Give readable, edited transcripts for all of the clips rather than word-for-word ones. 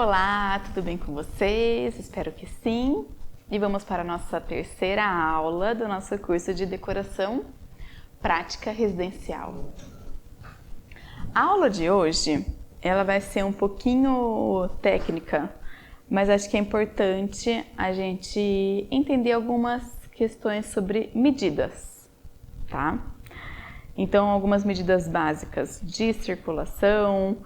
Olá, tudo bem com vocês? Espero que sim. E vamos para a nossa terceira aula do nosso curso de decoração prática residencial. A aula de hoje, ela vai ser um pouquinho técnica, mas acho que é importante a gente entender algumas questões sobre medidas, tá? Então, algumas medidas básicas de circulação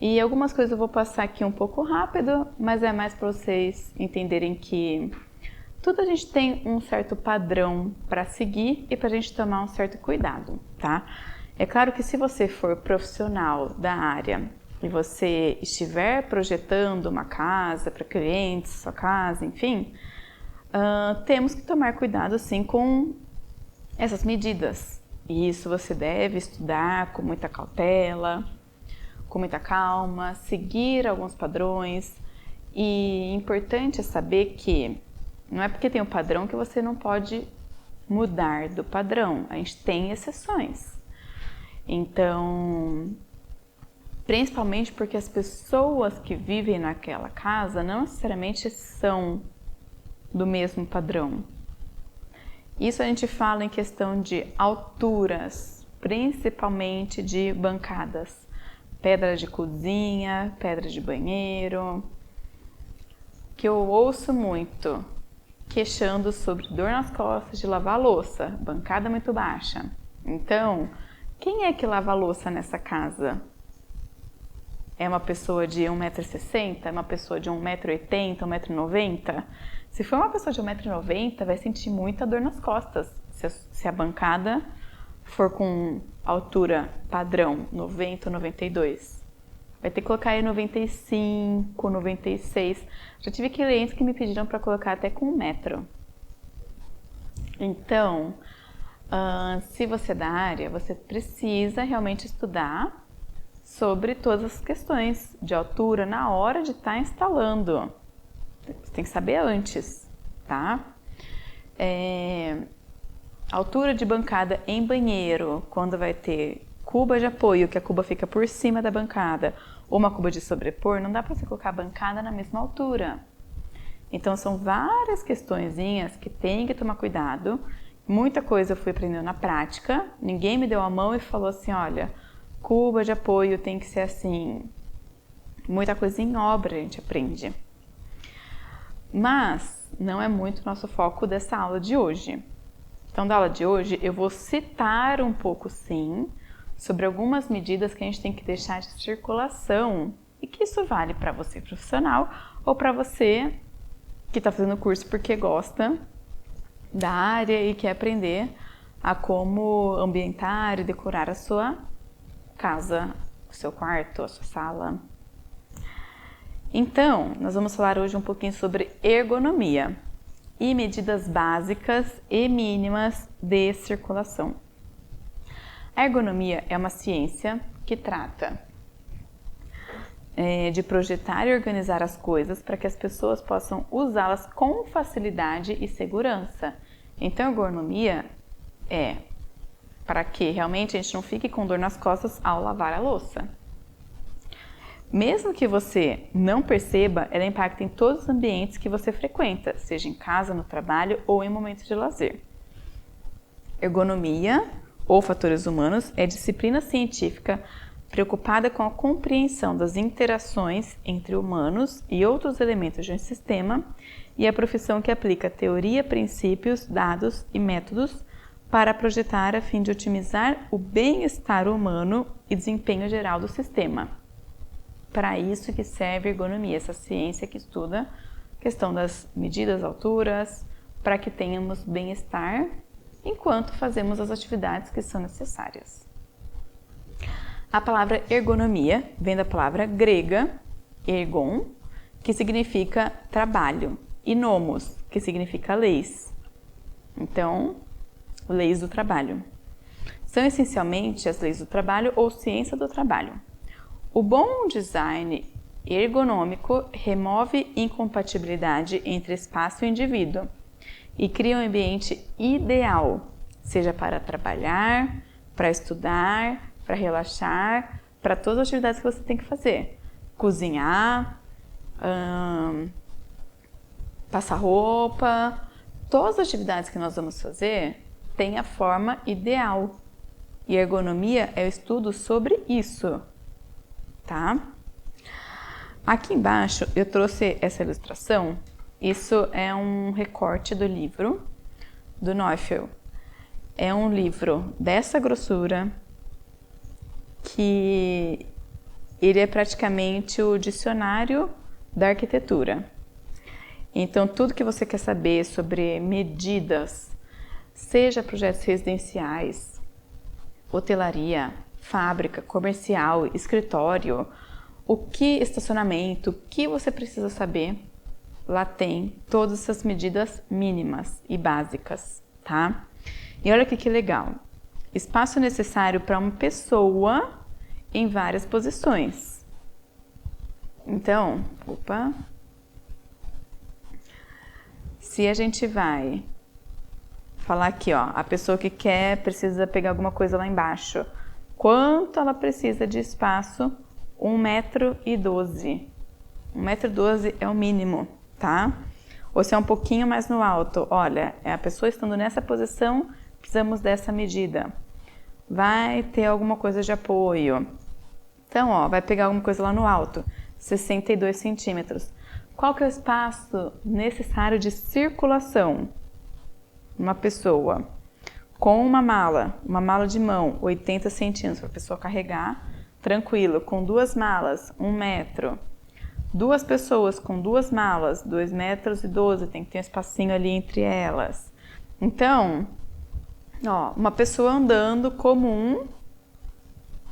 e algumas coisas eu vou passar aqui um pouco rápido, mas é mais para vocês entenderem que tudo a gente tem um certo padrão para seguir e para a gente tomar um certo cuidado, tá? É claro que se você for profissional da área e você estiver projetando uma casa para clientes, sua casa, enfim, temos que tomar cuidado sim com essas medidas. E isso você deve estudar com muita cautela, com muita calma, seguir alguns padrões. E importante é saber que não é porque tem um padrão que você não pode mudar do padrão. A gente tem exceções. Então, principalmente porque as pessoas que vivem naquela casa não necessariamente são do mesmo padrão. Isso a gente fala em questão de alturas, principalmente de bancadas. Pedra de cozinha, pedra de banheiro, que eu ouço muito queixando sobre dor nas costas de lavar a louça, bancada muito baixa. Então, quem é que lava a louça nessa casa? É uma pessoa de 1,60 m? É uma pessoa de 1,80 m, 1,90 m? Se for uma pessoa de 1,90 m, vai sentir muita dor nas costas. Se a bancada for com altura padrão, 90 ou 92. Vai ter que colocar aí 95, 96. Já tive clientes que me pediram para colocar até com 1 metro. Então, se você é da área, você precisa realmente estudar sobre todas as questões de altura na hora de estar instalando. Você tem que saber antes, tá? Altura de bancada em banheiro, quando vai ter cuba de apoio, que a cuba fica por cima da bancada, ou uma cuba de sobrepor, não dá para você colocar a bancada na mesma altura. Então, são várias questõezinhas que tem que tomar cuidado. Muita coisa eu fui aprendendo na prática. Ninguém me deu a mão e falou assim, olha, cuba de apoio tem que ser assim. Muita coisa em obra a gente aprende. Mas não é muito nosso foco dessa aula de hoje. Então, da aula de hoje, eu vou citar um pouco, sim, sobre algumas medidas que a gente tem que deixar de circulação e que isso vale para você profissional ou para você que está fazendo o curso porque gosta da área e quer aprender a como ambientar e decorar a sua casa, o seu quarto, a sua sala. Então, nós vamos falar hoje um pouquinho sobre ergonomia e medidas básicas e mínimas de circulação. A ergonomia é uma ciência que trata de projetar e organizar as coisas para que as pessoas possam usá-las com facilidade e segurança. Então, ergonomia é para que realmente a gente não fique com dor nas costas ao lavar a louça. Mesmo que você não perceba, ela impacta em todos os ambientes que você frequenta, seja em casa, no trabalho ou em momentos de lazer. Ergonomia, ou fatores humanos, é disciplina científica preocupada com a compreensão das interações entre humanos e outros elementos de um sistema e a profissão que aplica teoria, princípios, dados e métodos para projetar a fim de otimizar o bem-estar humano e desempenho geral do sistema. Para isso que serve a ergonomia, essa ciência que estuda a questão das medidas, alturas, para que tenhamos bem-estar enquanto fazemos as atividades que são necessárias. A palavra ergonomia vem da palavra grega ergon, que significa trabalho, e nomos, que significa leis. Então, leis do trabalho. São essencialmente as leis do trabalho ou ciência do trabalho. O bom design ergonômico remove incompatibilidade entre espaço e indivíduo e cria um ambiente ideal, seja para trabalhar, para estudar, para relaxar, para todas as atividades que você tem que fazer. Cozinhar, passar roupa, todas as atividades que nós vamos fazer têm a forma ideal. E ergonomia é o estudo sobre isso, tá? Aqui embaixo eu trouxe essa ilustração. Isso é um recorte do livro do Neufeld. É um livro dessa grossura, que ele é praticamente o dicionário da arquitetura. Então, tudo que você quer saber sobre medidas, seja projetos residenciais, hotelaria, fábrica, comercial, escritório, o que estacionamento, o que você precisa saber, lá tem todas essas medidas mínimas e básicas, tá? E olha aqui que legal. Espaço necessário para uma pessoa em várias posições. Então, se a gente vai falar aqui, ó, a pessoa que precisa pegar alguma coisa lá embaixo. Quanto ela precisa de espaço? 1,12 m. 1,12 m é o mínimo, tá? Ou se é um pouquinho mais no alto, olha, é a pessoa estando nessa posição, precisamos dessa medida. Vai ter alguma coisa de apoio. Então, ó, vai pegar alguma coisa lá no alto, 62 centímetros. Qual que é o espaço necessário de circulação? Uma pessoa com uma mala de mão, 80 centímetros, para a pessoa carregar, tranquilo. Com 2 malas, 1 metro. 2 pessoas com 2 malas, 2,12 metros, tem que ter um espacinho ali entre elas. Então, ó, uma pessoa andando comum,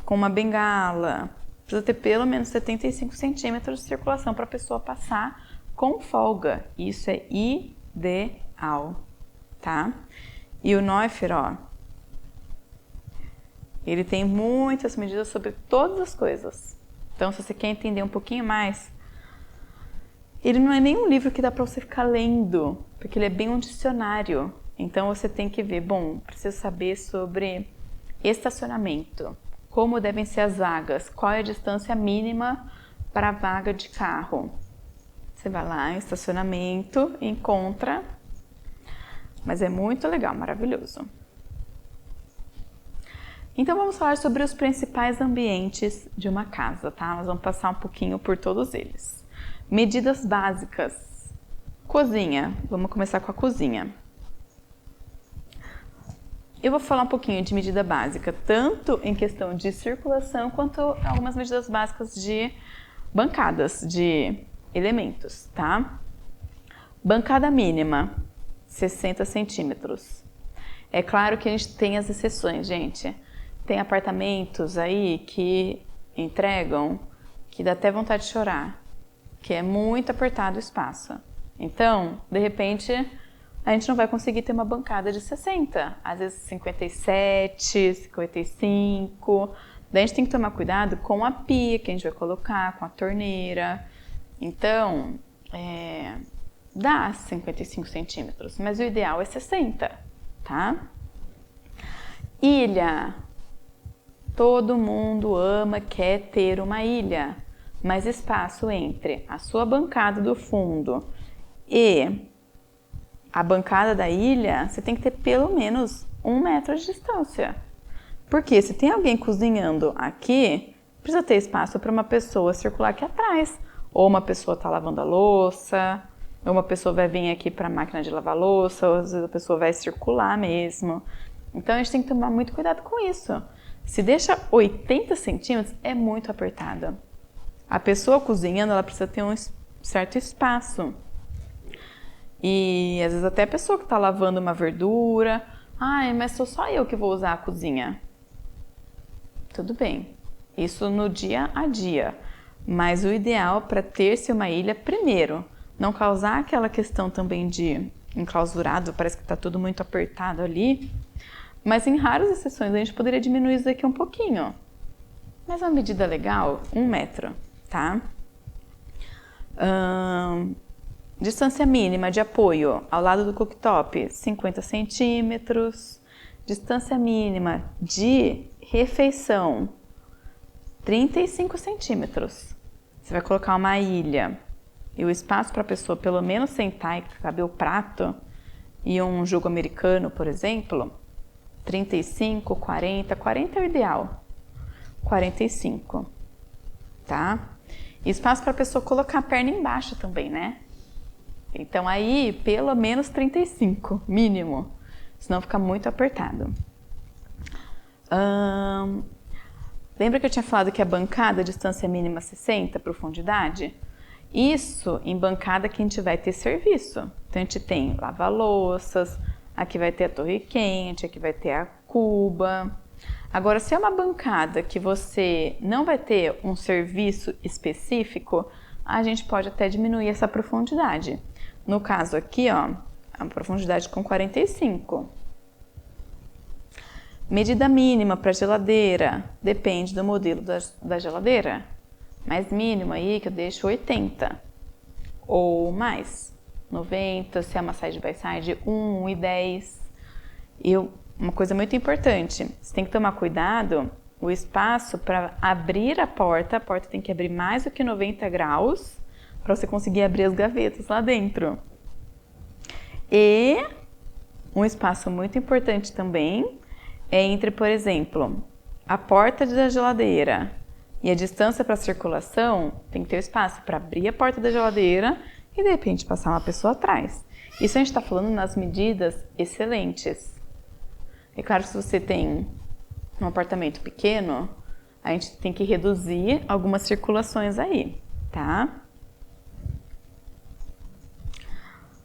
com uma bengala, precisa ter pelo menos 75 centímetros de circulação para a pessoa passar com folga. Isso é ideal, tá? E o Neufeld, ó, ele tem muitas medidas sobre todas as coisas. Então, se você quer entender um pouquinho mais, ele não é nem um livro que dá para você ficar lendo, porque ele é bem um dicionário. Então, você tem que ver, bom, preciso saber sobre estacionamento, como devem ser as vagas, qual é a distância mínima para a vaga de carro. Você vai lá em estacionamento, encontra, mas é muito legal, maravilhoso. Então vamos falar sobre os principais ambientes de uma casa, tá? Nós vamos passar um pouquinho por todos eles. Medidas básicas. Cozinha, vamos começar com a cozinha. Eu vou falar um pouquinho de medida básica, tanto em questão de circulação, quanto algumas medidas básicas de bancadas, de elementos, tá? Bancada mínima, 60 centímetros. É claro que a gente tem as exceções, gente. Tem apartamentos aí que entregam que dá até vontade de chorar, que é muito apertado o espaço. Então, de repente, a gente não vai conseguir ter uma bancada de 60, às vezes 57, 55. Daí a gente tem que tomar cuidado com a pia que a gente vai colocar, com a torneira. Então, dá 55 centímetros, mas o ideal é 60, tá? Ilha. Todo mundo ama, quer ter uma ilha, mas espaço entre a sua bancada do fundo e a bancada da ilha, você tem que ter pelo menos 1 metro de distância. Porque se tem alguém cozinhando aqui, precisa ter espaço para uma pessoa circular aqui atrás. Ou uma pessoa está lavando a louça, ou uma pessoa vai vir aqui para a máquina de lavar louça, ou às vezes a pessoa vai circular mesmo. Então a gente tem que tomar muito cuidado com isso. Se deixa 80 centímetros, é muito apertado. A pessoa cozinhando, ela precisa ter um certo espaço. E às vezes até a pessoa que está lavando uma verdura, mas sou só eu que vou usar a cozinha. Tudo bem, isso no dia a dia. Mas o ideal para ter-se uma ilha, primeiro, não causar aquela questão também de enclausurado, parece que está tudo muito apertado ali. Mas em raras exceções a gente poderia diminuir isso daqui um pouquinho. Mas uma medida legal, 1 metro, tá? Distância mínima de apoio ao lado do cooktop, 50 centímetros. Distância mínima de refeição, 35 centímetros. Você vai colocar uma ilha. e o espaço para a pessoa pelo menos sentar e caber o prato, e um jugo americano, por exemplo, 35, 40, 40 é o ideal, 45, tá? E espaço para a pessoa colocar a perna embaixo também, né? Então aí, pelo menos 35, mínimo, senão fica muito apertado. Lembra que eu tinha falado que a bancada, a distância mínima 60, profundidade? Isso em bancada que a gente vai ter serviço. Então a gente tem lava-louças, aqui vai ter a torre quente, aqui vai ter a cuba. Agora, se é uma bancada que você não vai ter um serviço específico, a gente pode até diminuir essa profundidade. No caso aqui, ó, a profundidade com 45. Medida mínima para geladeira, depende do modelo da geladeira. Mais mínimo aí que eu deixo 80 ou mais. 90, se é uma side by side, 1 e 10. E uma coisa muito importante, você tem que tomar cuidado, o espaço para abrir a porta tem que abrir mais do que 90 graus para você conseguir abrir as gavetas lá dentro. E um espaço muito importante também é entre, por exemplo, a porta da geladeira e a distância para a circulação, tem que ter espaço para abrir a porta da geladeira e de repente passar uma pessoa atrás. Isso a gente está falando nas medidas excelentes. É claro que se você tem um apartamento pequeno, a gente tem que reduzir algumas circulações aí, tá?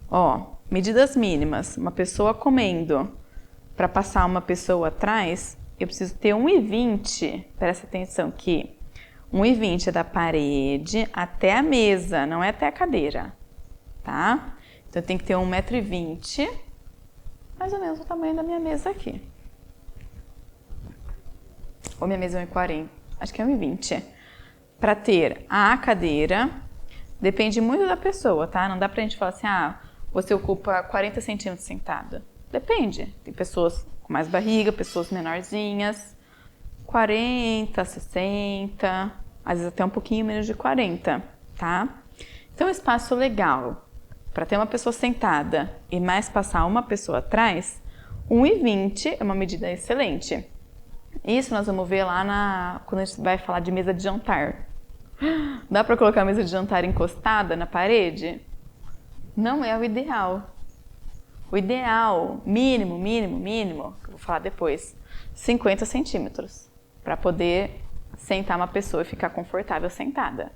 Ó, medidas mínimas. Uma pessoa comendo, para passar uma pessoa atrás, eu preciso ter 1,20. Presta atenção que 1,20 é da parede até a mesa, não é até a cadeira, tá? Então tem que ter 1,20 m, mais ou menos o tamanho da minha mesa aqui. Ou minha mesa é 1,40 m, acho que é 1,20 m. Para ter a cadeira, depende muito da pessoa, tá? Não dá pra gente falar assim, você ocupa 40 centímetros sentada. Depende, tem pessoas com mais barriga, pessoas menorzinhas, 40, 60, às vezes até um pouquinho menos de 40, tá? Então, espaço legal para ter uma pessoa sentada e mais passar uma pessoa atrás, 1,20 é uma medida excelente. Isso nós vamos ver lá quando a gente vai falar de mesa de jantar. Dá para colocar a mesa de jantar encostada na parede? Não é o ideal. O ideal, mínimo, que eu vou falar depois, 50 centímetros, para poder sentar uma pessoa e ficar confortável sentada.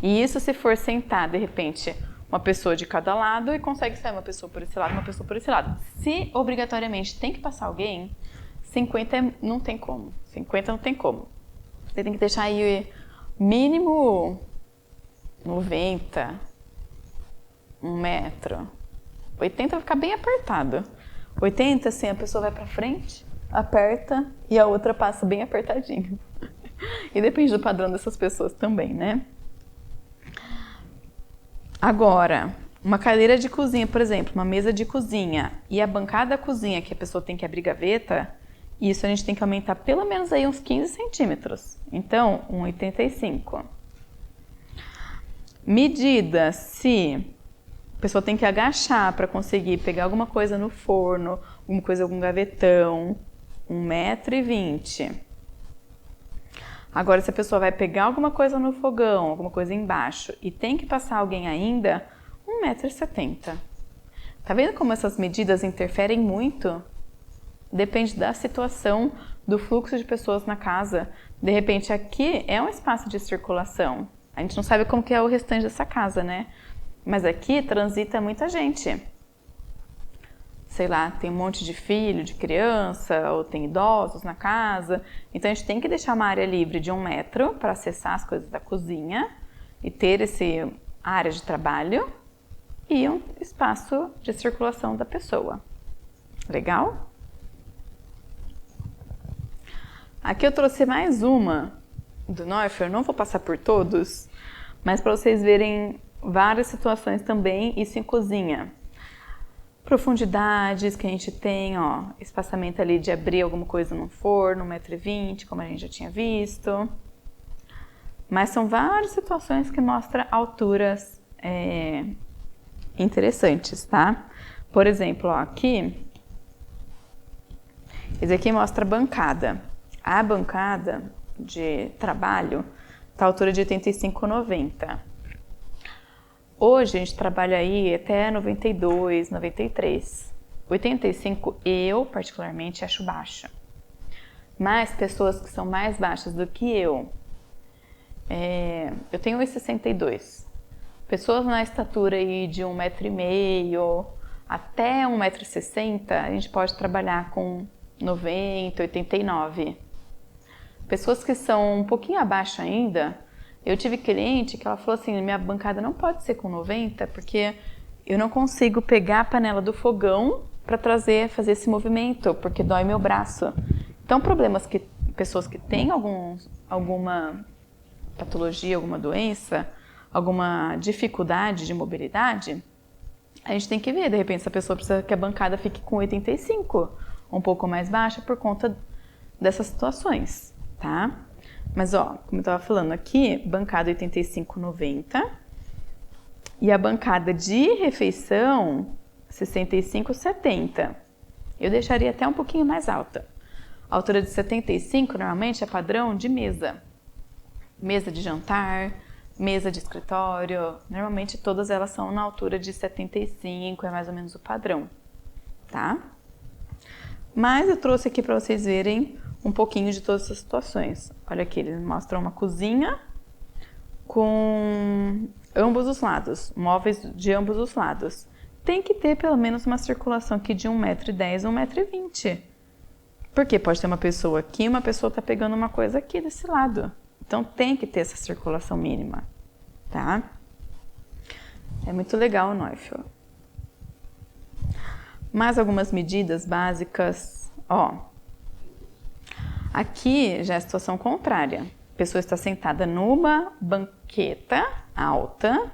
E isso se for sentar, de repente, uma pessoa de cada lado e consegue sair uma pessoa por esse lado, uma pessoa por esse lado. Se obrigatoriamente tem que passar alguém, 50 não tem como. 50 não tem como. Você tem que deixar aí mínimo 90, 1 metro. 80 vai ficar bem apertado. 80, assim, a pessoa vai pra frente, aperta e a outra passa bem apertadinho. E depende do padrão dessas pessoas também, né? Agora, uma cadeira de cozinha, por exemplo, uma mesa de cozinha e a bancada da cozinha que a pessoa tem que abrir gaveta, isso a gente tem que aumentar pelo menos aí uns 15 centímetros. Então, 1,85. Medida, se a pessoa tem que agachar para conseguir pegar alguma coisa no forno, algum gavetão, 1,20 m. Agora, se a pessoa vai pegar alguma coisa no fogão, alguma coisa embaixo, e tem que passar alguém ainda, 1,70 m. Tá vendo como essas medidas interferem muito? Depende da situação, do fluxo de pessoas na casa. De repente, aqui é um espaço de circulação. A gente não sabe como que é o restante dessa casa, né? Mas aqui transita muita gente. Sei lá, tem um monte de filho, de criança, ou tem idosos na casa. Então a gente tem que deixar uma área livre de 1 metro para acessar as coisas da cozinha e ter essa área de trabalho e um espaço de circulação da pessoa. Legal? Aqui eu trouxe mais uma do Neufeld, eu não vou passar por todos, mas para vocês verem várias situações também, isso em cozinha. Profundidades que a gente tem, ó, espaçamento ali de abrir alguma coisa no forno, 1,20 m, como a gente já tinha visto. Mas são várias situações que mostram alturas interessantes, tá? Por exemplo, ó, aqui, esse aqui mostra a bancada. A bancada de trabalho está à altura de 85,90. Hoje a gente trabalha aí até 92, 93. 85 eu, particularmente, acho baixo. Mas pessoas que são mais baixas do que eu tenho 1,62. Pessoas na estatura aí de 1,5 m até 1,60 m, a gente pode trabalhar com 90, 89. Pessoas que são um pouquinho abaixo ainda, eu tive cliente que ela falou assim, minha bancada não pode ser com 90, porque eu não consigo pegar a panela do fogão para fazer esse movimento, porque dói meu braço. Então, pessoas que têm alguma patologia, alguma doença, alguma dificuldade de mobilidade, a gente tem que ver, de repente, se a pessoa precisa que a bancada fique com 85, um pouco mais baixa, por conta dessas situações, tá? Mas, ó, como eu estava falando aqui, bancada 85,90 e a bancada de refeição 65,70. Eu deixaria até um pouquinho mais alta. A altura de 75 normalmente é padrão de mesa. Mesa de jantar, mesa de escritório, normalmente todas elas são na altura de 75, é mais ou menos o padrão, tá? Mas eu trouxe aqui para vocês verem um pouquinho de todas essas situações. Olha aqui, eles mostram uma cozinha com ambos os lados, móveis de ambos os lados. Tem que ter pelo menos uma circulação aqui de 1,10 m, 1,20 m. Porque pode ter uma pessoa aqui e uma pessoa está pegando uma coisa aqui desse lado. Então tem que ter essa circulação mínima, tá? É muito legal o Neufeld. Mais algumas medidas básicas, ó. Aqui já é a situação contrária. A pessoa está sentada numa banqueta alta,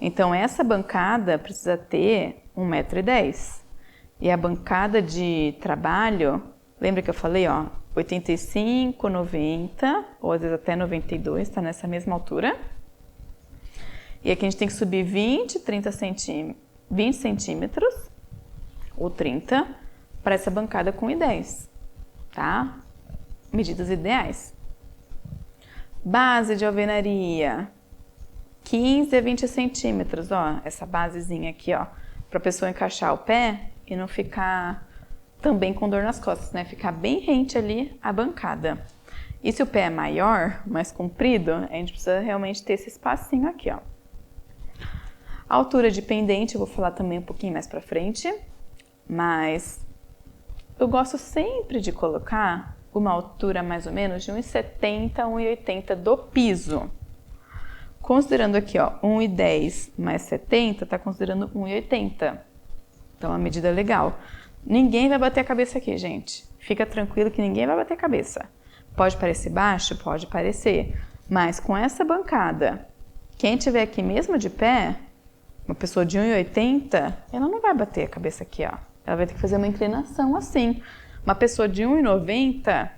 então essa bancada precisa ter 1,10 m. E a bancada de trabalho, lembra que eu falei, ó, 85, 90, ou às vezes até 92, tá nessa mesma altura. E aqui a gente tem que subir 20 centímetros, ou 30, para essa bancada com 1,10, tá? Medidas ideais. Base de alvenaria, 15 a 20 centímetros, ó, essa basezinha aqui, ó, para a pessoa encaixar o pé e não ficar também com dor nas costas, né? Ficar bem rente ali a bancada. E se o pé é maior, mais comprido, a gente precisa realmente ter esse espacinho aqui, ó. A altura de pendente, eu vou falar também um pouquinho mais pra frente, mas eu gosto sempre de colocar uma altura mais ou menos de 1,70 a 1,80 do piso. Considerando aqui, ó, 1,10 mais 70, tá considerando 1,80. Então, é uma medida legal. Ninguém vai bater a cabeça aqui, gente. Fica tranquilo que ninguém vai bater a cabeça. Pode parecer baixo? Pode parecer. Mas com essa bancada, quem tiver aqui mesmo de pé, uma pessoa de 1,80, ela não vai bater a cabeça aqui, ó. Ela vai ter que fazer uma inclinação assim. Uma pessoa de 1,90,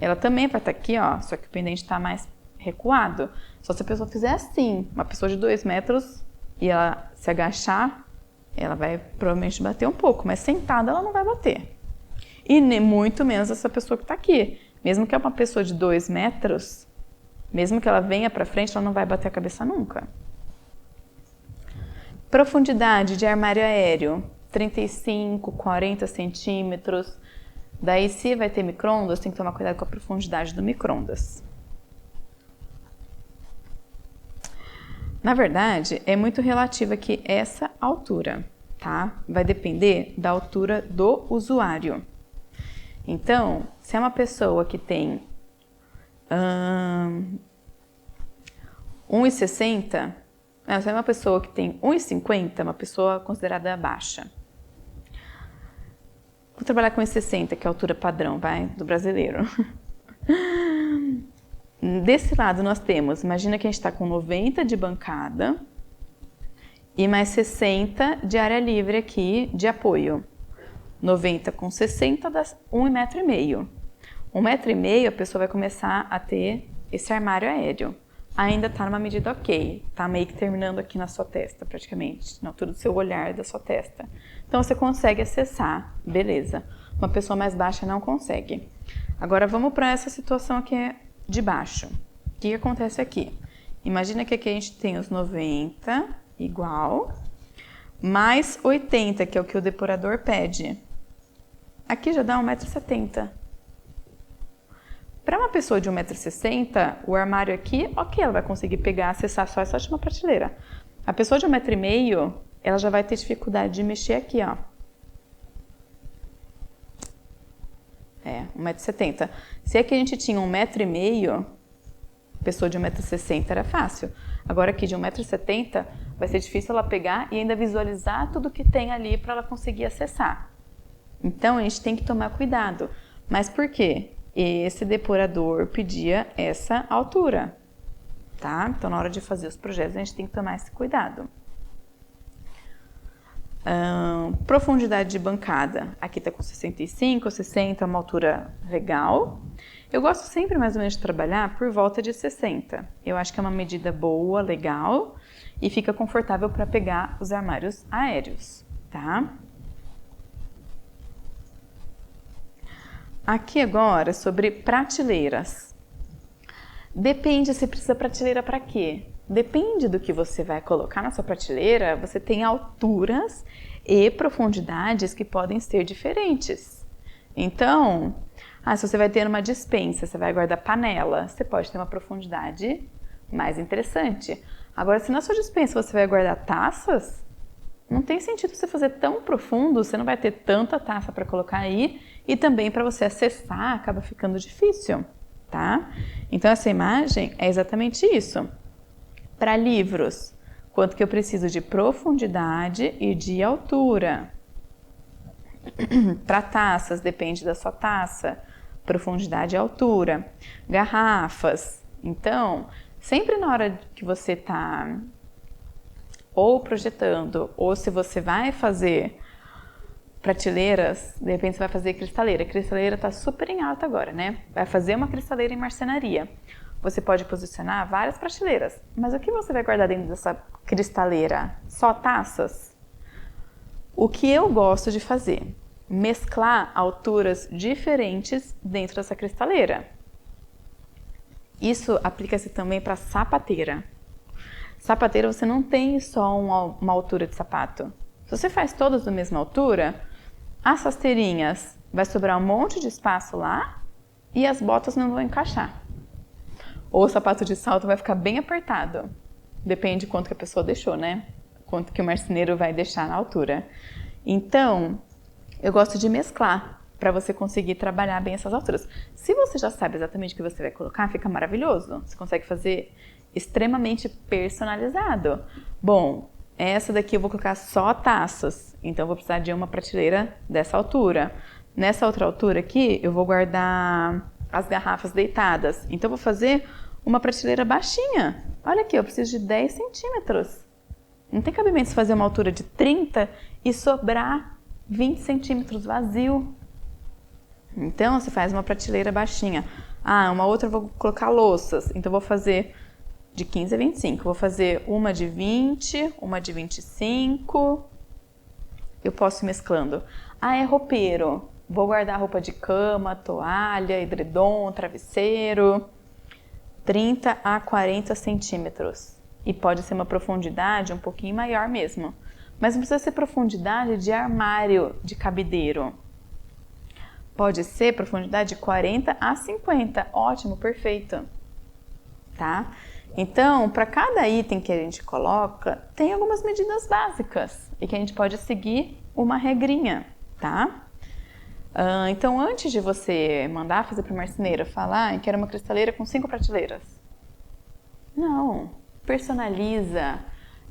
ela também vai estar aqui, ó, só que o pendente está mais recuado. Só se a pessoa fizer assim, uma pessoa de 2 metros e ela se agachar, ela vai provavelmente bater um pouco, mas sentada ela não vai bater. E nem muito menos essa pessoa que está aqui. Mesmo que é uma pessoa de 2 metros, mesmo que ela venha para frente, ela não vai bater a cabeça nunca. Profundidade de armário aéreo, 35, 40 centímetros. Daí, se vai ter micro-ondas, tem que tomar cuidado com a profundidade do micro-ondas. Na verdade, é muito relativa aqui essa altura, tá? Vai depender da altura do usuário. Então, se é uma pessoa que tem 1,60, se é uma pessoa que tem 1,50, uma pessoa considerada baixa. Vou trabalhar com 1,60, que é a altura padrão, vai, do brasileiro. Desse lado nós temos, imagina que a gente está com 90 de bancada e mais 60 de área livre aqui de apoio. 90 com 60 dá 1,5 m. 1,5 m a pessoa vai começar a ter esse armário aéreo. ainda tá numa medida ok. Tá meio que terminando aqui na sua testa, praticamente, na altura do seu olhar, da sua testa. Então, você consegue acessar, beleza. Uma pessoa mais baixa não consegue. Agora, vamos para essa situação aqui de baixo. O que acontece aqui? Imagina que aqui a gente tem os 90, igual, mais 80, que é o que o depurador pede. Aqui já dá 1,70 m. Para uma pessoa de 1,60 m, o armário aqui, ok, ela vai conseguir pegar, acessar só essa última prateleira. A pessoa de 1,5 m, ela já vai ter dificuldade de mexer aqui, ó. 1,70 m. Se aqui a gente tinha 1,5 m, pessoa de 1,60 m era fácil. Agora aqui de 1,70 m, vai ser difícil ela pegar e ainda visualizar tudo que tem ali para ela conseguir acessar. Então, a gente tem que tomar cuidado. Mas por quê? Esse depurador pedia essa altura, tá? Então, na hora de fazer os projetos, a gente tem que tomar esse cuidado. Profundidade de bancada. Aqui tá com 65, 60, uma altura legal. Eu gosto sempre mais ou menos de trabalhar por volta de 60. Eu acho que é uma medida boa, legal e fica confortável para pegar os armários aéreos, tá? Aqui agora sobre prateleiras. Depende se precisa prateleira para quê? Depende do que você vai colocar na sua prateleira, você tem alturas e profundidades que podem ser diferentes. Então, se você vai ter uma despensa, você vai guardar panela, você pode ter uma profundidade mais interessante. Agora, se na sua despensa você vai guardar taças, não tem sentido você fazer tão profundo, você não vai ter tanta taça para colocar aí e também para você acessar acaba ficando difícil, tá? Então, essa imagem é exatamente isso. Para livros, quanto que eu preciso de profundidade e de altura. Para taças, depende da sua taça, profundidade e altura. Garrafas, então, sempre na hora que você está ou projetando, ou se você vai fazer prateleiras, de repente você vai fazer cristaleira. A cristaleira está super em alta agora, né? Vai fazer uma cristaleira em marcenaria. Você pode posicionar várias prateleiras, mas o que você vai guardar dentro dessa cristaleira? Só taças? O que eu gosto de fazer? Mesclar alturas diferentes dentro dessa cristaleira. Isso aplica-se também para sapateira. Sapateira você não tem só uma altura de sapato. Se você faz todas da mesma altura, as rasteirinhas vai sobrar um monte de espaço lá e as botas não vão encaixar. Ou o sapato de salto vai ficar bem apertado. Depende de quanto que a pessoa deixou, né? Quanto que o marceneiro vai deixar na altura. Então, eu gosto de mesclar para você conseguir trabalhar bem essas alturas. Se você já sabe exatamente o que você vai colocar, fica maravilhoso. Você consegue fazer extremamente personalizado. Bom, essa daqui eu vou colocar só taças, então eu vou precisar de uma prateleira dessa altura. Nessa outra altura aqui, eu vou guardar as garrafas deitadas, então eu vou fazer uma prateleira baixinha. Olha aqui, eu preciso de 10 centímetros. Não tem cabimento fazer uma altura de 30 e sobrar 20 centímetros vazio. Então, você faz uma prateleira baixinha. Uma outra eu vou colocar louças, então eu vou fazer de 15 a 25. Vou fazer uma de 20, uma de 25. Eu posso ir mesclando. É roupeiro. Vou guardar roupa de cama, toalha, edredom, travesseiro. 30 a 40 centímetros. E pode ser uma profundidade um pouquinho maior mesmo. Mas não precisa ser profundidade de armário, de cabideiro. Pode ser profundidade de 40 a 50. Ótimo, perfeito. Tá? Então, para cada item que a gente coloca, tem algumas medidas básicas e que a gente pode seguir uma regrinha, tá? Então, antes de você mandar fazer para o marceneiro falar, quero uma cristaleira com 5 prateleiras. Não, personaliza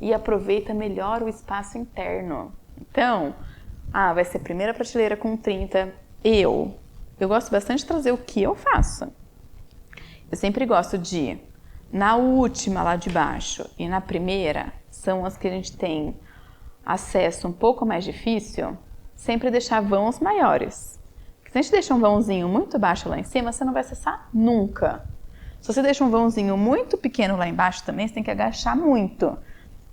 e aproveita melhor o espaço interno. Então, vai ser a primeira prateleira com 30. Eu gosto bastante de trazer o que eu faço. Eu sempre gosto de, na última lá de baixo e na primeira, são as que a gente tem acesso um pouco mais difícil, sempre deixar vãos maiores. Porque se a gente deixar um vãozinho muito baixo lá em cima, você não vai acessar nunca. Se você deixa um vãozinho muito pequeno lá embaixo também, você tem que agachar muito.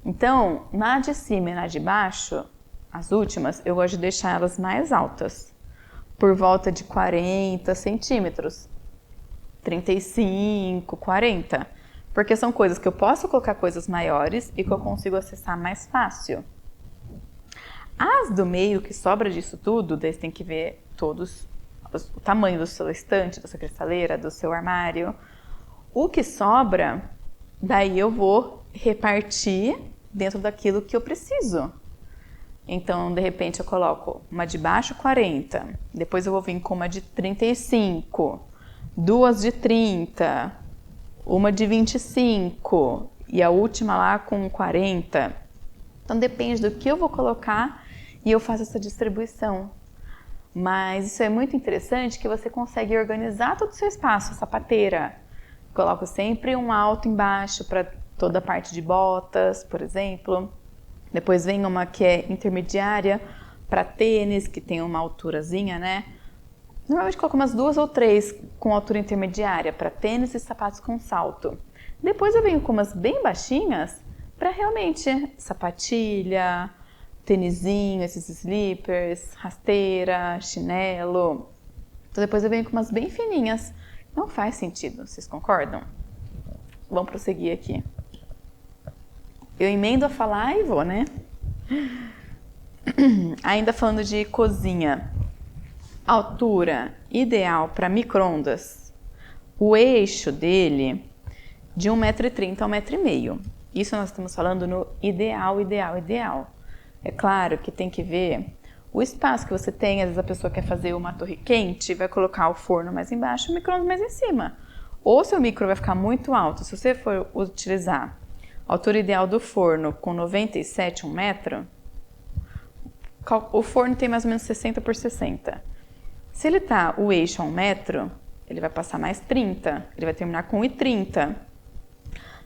Então, na de cima e na de baixo, as últimas, eu gosto de deixar elas mais altas, por volta de 40 centímetros, 35, 40, porque são coisas que eu posso colocar coisas maiores e que eu consigo acessar mais fácil. As do meio, que sobra disso tudo, daí você tem que ver todos, o tamanho do seu estante, da sua cristaleira, do seu armário. O que sobra, daí eu vou repartir dentro daquilo que eu preciso. Então, de repente, eu coloco uma de baixo 40, depois eu vou vir com uma de 35, duas de 30, uma de 25 e a última lá com 40. Então, depende do que eu vou colocar e eu faço essa distribuição. Mas isso é muito interessante que você consegue organizar todo o seu espaço, sapateira. Coloco sempre um alto embaixo para toda a parte de botas, por exemplo. Depois vem uma que é intermediária para tênis, que tem uma alturazinha, né? Normalmente coloco umas 2 ou 3 com altura intermediária para tênis e sapatos com salto. Depois eu venho com umas bem baixinhas para realmente sapatilha, tênisinho, esses slippers, rasteira, chinelo. Então depois eu venho com umas bem fininhas. Não faz sentido, vocês concordam? Vamos prosseguir aqui. Eu emendo a falar e vou, né? Ainda falando de cozinha. Altura ideal para micro-ondas. O eixo dele de 1,30 m a 1,5 m. Isso nós estamos falando no ideal. É claro que tem que ver o espaço que você tem. Às vezes a pessoa quer fazer uma torre quente, vai colocar o forno mais embaixo e o micro-ondas mais em cima. Ou seu micro vai ficar muito alto. Se você for utilizar a altura ideal do forno com 97, 1 metro, o forno tem mais ou menos 60 por 60. Se ele tá o eixo a 1 metro, ele vai passar mais 30, ele vai terminar com 1,30.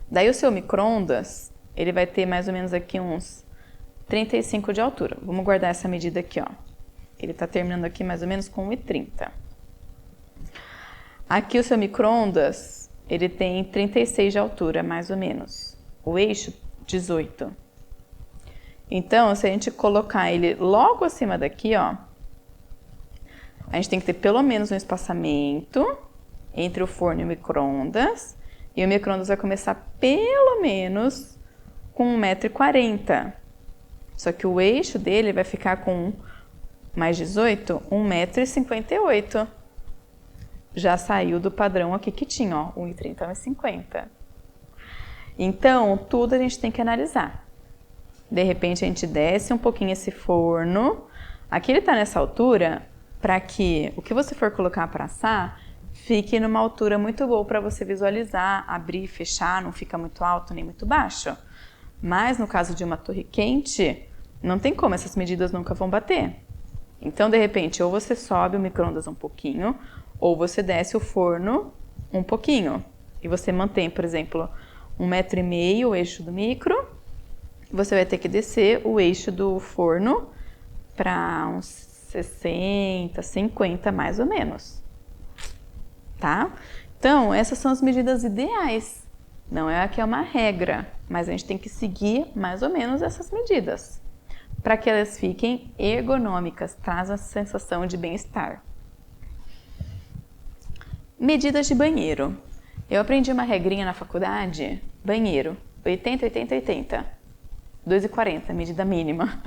Daí o seu micro-ondas, ele vai ter mais ou menos aqui uns 35 de altura. Vamos guardar essa medida aqui, ó. Ele tá terminando aqui mais ou menos com 1,30. Aqui o seu micro-ondas, ele tem 36 de altura, mais ou menos. O eixo, 18. Então, se a gente colocar ele logo acima daqui, ó, a gente tem que ter pelo menos um espaçamento entre o forno e o micro-ondas. E o micro-ondas vai começar pelo menos com 1,40 m. Só que o eixo dele vai ficar com mais 18, 1,58 m. Já saiu do padrão aqui que tinha, ó, 1,30 a 1,50. Então, tudo a gente tem que analisar. De repente, a gente desce um pouquinho esse forno. Aqui ele tá nessa altura para que o que você for colocar para assar fique numa altura muito boa para você visualizar, abrir e fechar, não fica muito alto nem muito baixo. Mas no caso de uma torre quente, não tem como, essas medidas nunca vão bater. Então, de repente, ou você sobe o micro-ondas um pouquinho, ou você desce o forno um pouquinho. E você mantém, por exemplo, 1,5 m o eixo do micro. Você vai ter que descer o eixo do forno para uns 60, 50 mais ou menos. Tá? Então, essas são as medidas ideais. Não é que é uma regra, mas a gente tem que seguir mais ou menos essas medidas para que elas fiquem ergonômicas, traz a sensação de bem-estar. Medidas de banheiro. Eu aprendi uma regrinha na faculdade, banheiro, 80, 80, 80. 2,40, medida mínima,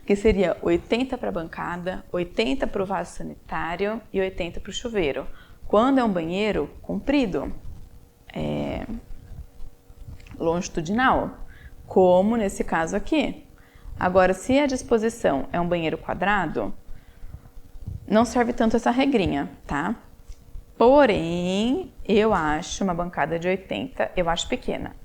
que seria 80 para a bancada, 80 para o vaso sanitário e 80 para o chuveiro. Quando é um banheiro comprido, longitudinal, como nesse caso aqui. Agora, se a disposição é um banheiro quadrado, não serve tanto essa regrinha, tá? Porém, eu acho uma bancada de 80, eu acho pequena.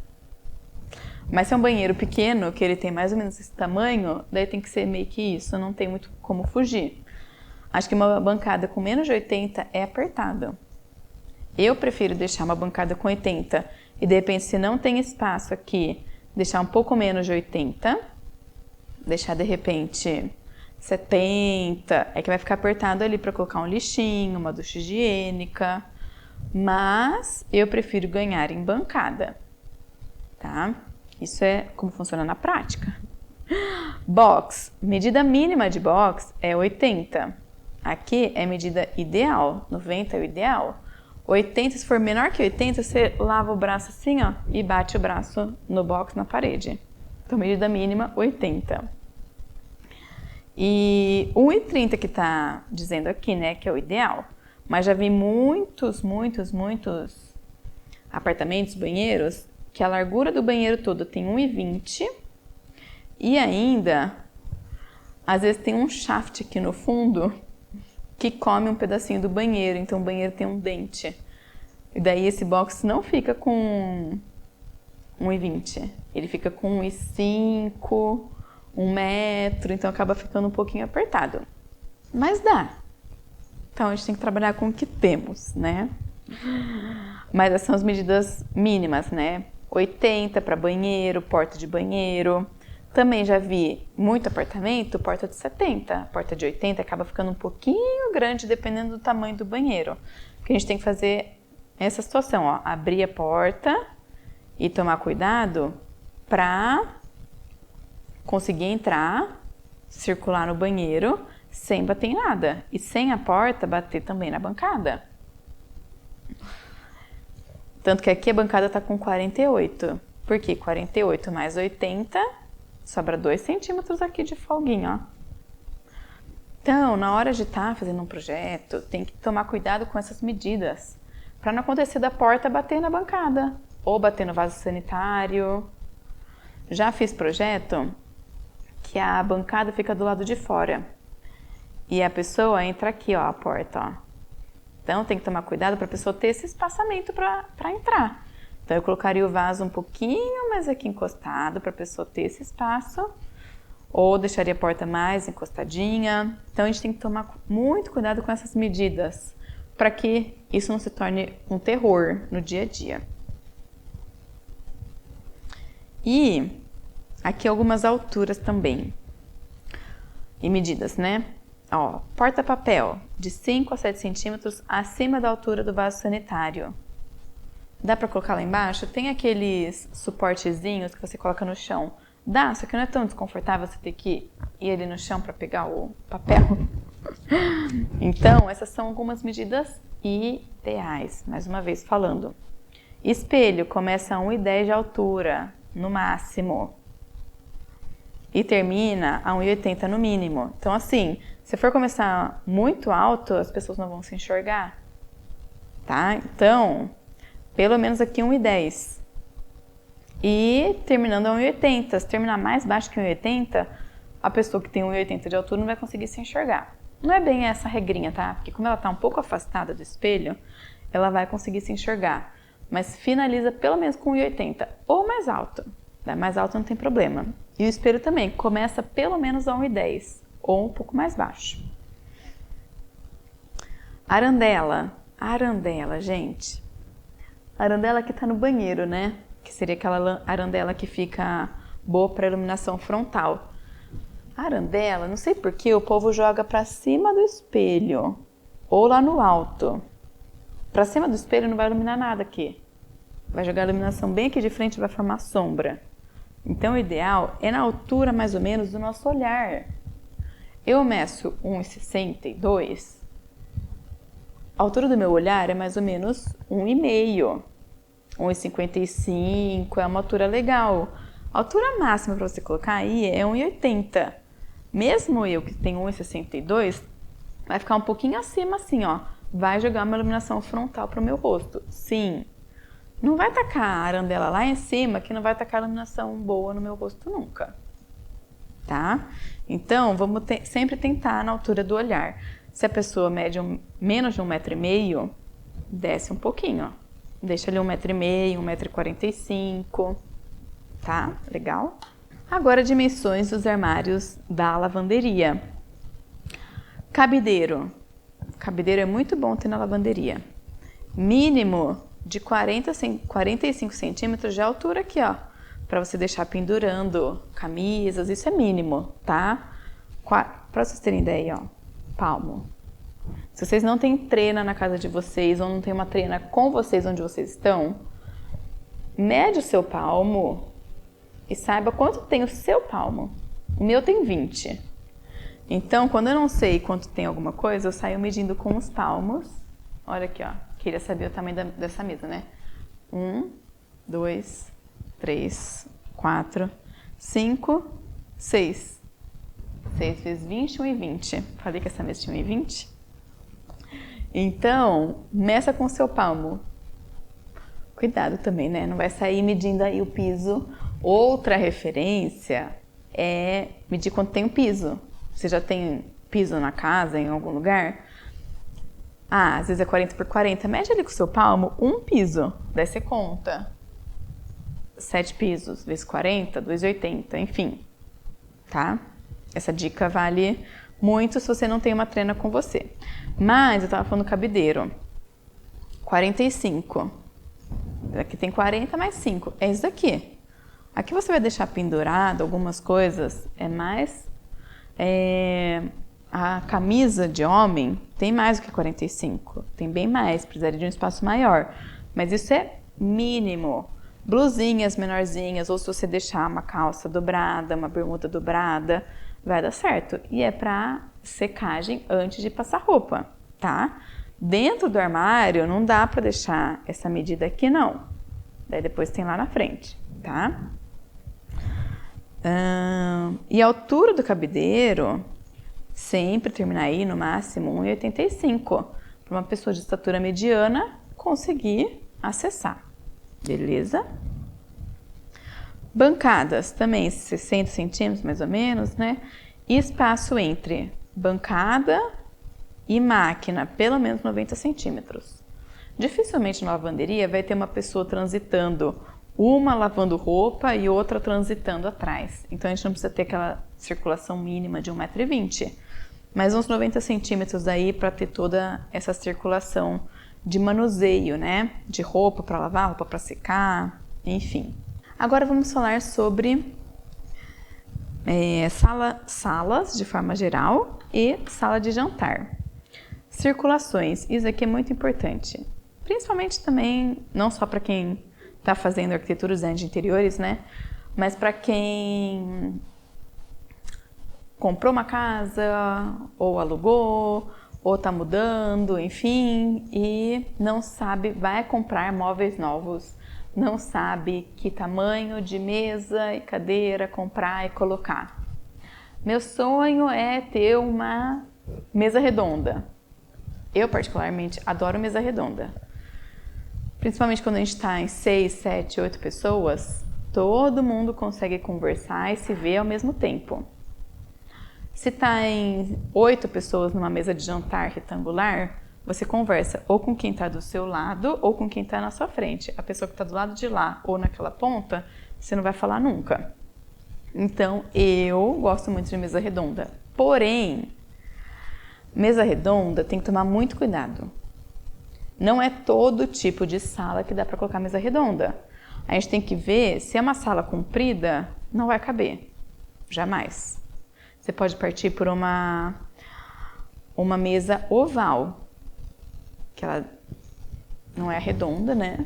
Mas se é um banheiro pequeno, que ele tem mais ou menos esse tamanho, daí tem que ser meio que isso, não tem muito como fugir. Acho que uma bancada com menos de 80 é apertado. Eu prefiro deixar uma bancada com 80 e de repente, se não tem espaço aqui, deixar um pouco menos de 80, deixar de repente 70, é que vai ficar apertado ali para colocar um lixinho, uma ducha higiênica, mas eu prefiro ganhar em bancada, tá? Isso é como funciona na prática. Box, medida mínima de box é 80. Aqui é medida ideal, 90 é o ideal. 80, se for menor que 80, você lava o braço assim, ó, e bate o braço no box na parede. Então, medida mínima, 80. E 1,30 que tá dizendo aqui, né, que é o ideal. Mas já vi muitos apartamentos, banheiros, que a largura do banheiro todo tem 1,20 e ainda, às vezes tem um shaft aqui no fundo que come um pedacinho do banheiro, então o banheiro tem um dente. E daí esse box não fica com 1,20, ele fica com 1,5, 1 metro, então acaba ficando um pouquinho apertado. Mas dá. Então a gente tem que trabalhar com o que temos, né? Mas essas são as medidas mínimas, né? 80 para banheiro, porta de banheiro. Também já vi muito apartamento, porta de 70, porta de 80 acaba ficando um pouquinho grande dependendo do tamanho do banheiro. O que a gente tem que fazer essa situação, ó, abrir a porta e tomar cuidado para conseguir entrar, circular no banheiro sem bater em nada e sem a porta bater também na bancada. Tanto que aqui a bancada tá com 48. Por quê? 48 mais 80, sobra 2 centímetros aqui de folguinho, ó. Então, na hora de estar fazendo um projeto, tem que tomar cuidado com essas medidas, para não acontecer da porta bater na bancada, ou bater no vaso sanitário. Já fiz projeto que a bancada fica do lado de fora, e a pessoa entra aqui, ó, a porta, ó. Então, tem que tomar cuidado para a pessoa ter esse espaçamento para entrar. Então, eu colocaria o vaso um pouquinho mais aqui encostado para a pessoa ter esse espaço. Ou deixaria a porta mais encostadinha. Então, a gente tem que tomar muito cuidado com essas medidas para que isso não se torne um terror no dia a dia. E aqui algumas alturas também. E medidas, né? Ó, porta-papel de 5 a 7 centímetros acima da altura do vaso sanitário. Dá para colocar lá embaixo? Tem aqueles suportezinhos que você coloca no chão. Dá, só que não é tão desconfortável você ter que ir ali no chão para pegar o papel. Então, essas são algumas medidas ideais. Mais uma vez falando. Espelho começa a 1,10 de altura, no máximo. E termina a 1,80 no mínimo. Então, assim, se for começar muito alto, as pessoas não vão se enxergar, tá? Então, pelo menos aqui 1,10. E terminando a 1,80. Se terminar mais baixo que 1,80, a pessoa que tem 1,80 de altura não vai conseguir se enxergar. Não é bem essa regrinha, tá? Porque como ela tá um pouco afastada do espelho, ela vai conseguir se enxergar. Mas finaliza pelo menos com 1,80 ou mais alto. Mais alto não tem problema. E o espelho também começa pelo menos a 1,10 ou um pouco mais baixo. Arandela. Arandela, gente. Arandela que tá no banheiro, né? Que seria aquela arandela que fica boa para iluminação frontal. Arandela, não sei por que o povo joga para cima do espelho ou lá no alto. Para cima do espelho não vai iluminar nada aqui. Vai jogar a iluminação bem aqui de frente e vai formar sombra. Então, o ideal é na altura, mais ou menos, do nosso olhar. Eu meço 1,62. A altura do meu olhar é mais ou menos 1,5. 1,55 é uma altura legal. A altura máxima para você colocar aí é 1,80. Mesmo eu que tenho 1,62, vai ficar um pouquinho acima assim, ó. Vai jogar uma iluminação frontal para o meu rosto. Sim. Não vai tacar a arandela lá em cima, que não vai tacar a iluminação boa no meu rosto nunca, tá? Então, vamos sempre tentar na altura do olhar. Se a pessoa mede menos de 1,5 m, desce um pouquinho, ó. Deixa ali 1,5 m, 1,45 m, tá? Legal? Agora, dimensões dos armários da lavanderia. Cabideiro. Cabideiro é muito bom ter na lavanderia. Mínimo de 45 centímetros de altura aqui, ó, para você deixar pendurando camisas, isso é mínimo, tá? Para vocês terem ideia, ó, palmo. Se vocês não têm trena na casa de vocês ou não tem uma trena com vocês onde vocês estão, mede o seu palmo e saiba quanto tem o seu palmo. O meu tem 20. Então, quando eu não sei quanto tem alguma coisa, eu saio medindo com os palmos. Olha aqui, ó. Queria saber o tamanho dessa mesa, né? 1, 2, 3, 4, 5, 6. 6 vezes 20, 1 e 20. Falei que essa mesa tinha 1 e 20? Então, meça com o seu palmo. Cuidado também, né? Não vai sair medindo aí o piso. Outra referência é medir quanto tem o piso. Você já tem piso na casa, em algum lugar? Às vezes é 40 por 40. Mede ali com o seu palmo um piso. Daí você conta. 7 pisos vezes 40, 2,80, enfim. Tá? Essa dica vale muito se você não tem uma trena com você. Mas eu tava falando do cabideiro. 45. Aqui tem 40 mais 5. É isso daqui. Aqui você vai deixar pendurado algumas coisas. É mais... a camisa de homem tem mais do que 45. Tem bem mais. Precisaria de um espaço maior. Mas isso é mínimo. Blusinhas menorzinhas. Ou se você deixar uma calça dobrada, uma bermuda dobrada, vai dar certo. E é pra secagem antes de passar roupa, tá? Dentro do armário não dá pra deixar essa medida aqui, não. Daí depois tem lá na frente, tá? E a altura do cabideiro, sempre terminar aí no máximo 1,85. Para uma pessoa de estatura mediana conseguir acessar, beleza? Bancadas também 60 centímetros mais ou menos, né? E espaço entre bancada e máquina, pelo menos 90 centímetros. Dificilmente na lavanderia vai ter uma pessoa transitando, uma lavando roupa e outra transitando atrás. Então a gente não precisa ter aquela circulação mínima de 1,20 m. Mas uns 90 centímetros aí para ter toda essa circulação de manuseio, né? De roupa para lavar, roupa para secar, enfim. Agora vamos falar sobre salas de forma geral e sala de jantar. Circulações, isso aqui é muito importante. Principalmente também, não só para quem está fazendo arquitetura de interiores, né? Mas para quem comprou uma casa, ou alugou, ou está mudando, enfim, e não sabe, vai comprar móveis novos, não sabe que tamanho de mesa e cadeira comprar e colocar. Meu sonho é ter uma mesa redonda. Eu, particularmente, adoro mesa redonda. Principalmente quando a gente está em 6, 7, 8 pessoas, todo mundo consegue conversar e se ver ao mesmo tempo. Se está em 8 pessoas numa mesa de jantar retangular, você conversa ou com quem está do seu lado ou com quem está na sua frente. A pessoa que está do lado de lá ou naquela ponta, você não vai falar nunca. Então, eu gosto muito de mesa redonda. Porém, mesa redonda tem que tomar muito cuidado. Não é todo tipo de sala que dá para colocar mesa redonda. A gente tem que ver se é uma sala comprida, não vai caber. Jamais. Você pode partir por uma mesa oval, que ela não é redonda, né?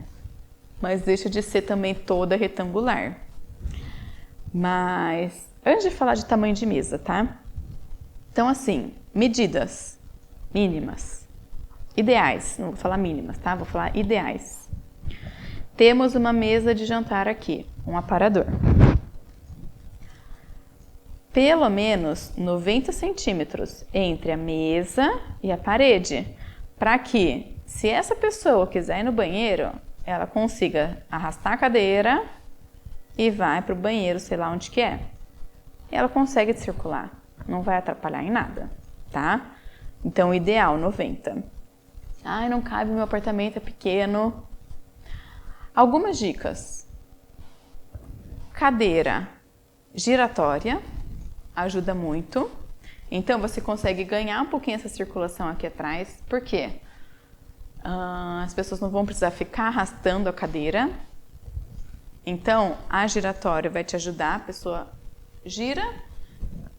Mas deixa de ser também toda retangular. Mas, antes de falar de tamanho de mesa, tá? Então, assim, medidas mínimas. Ideais, não vou falar mínimas, tá? Vou falar ideais. Temos uma mesa de jantar aqui, um aparador. Pelo menos 90 centímetros entre a mesa e a parede, para que, se essa pessoa quiser ir no banheiro, ela consiga arrastar a cadeira e vai para o banheiro, sei lá onde que é. Ela consegue circular, não vai atrapalhar em nada, tá? Então, o ideal, 90. Ai, não cabe, meu apartamento é pequeno. Algumas dicas. Cadeira giratória ajuda muito. Então, você consegue ganhar um pouquinho essa circulação aqui atrás. Por quê? As pessoas não vão precisar ficar arrastando a cadeira. Então, a giratória vai te ajudar. A pessoa gira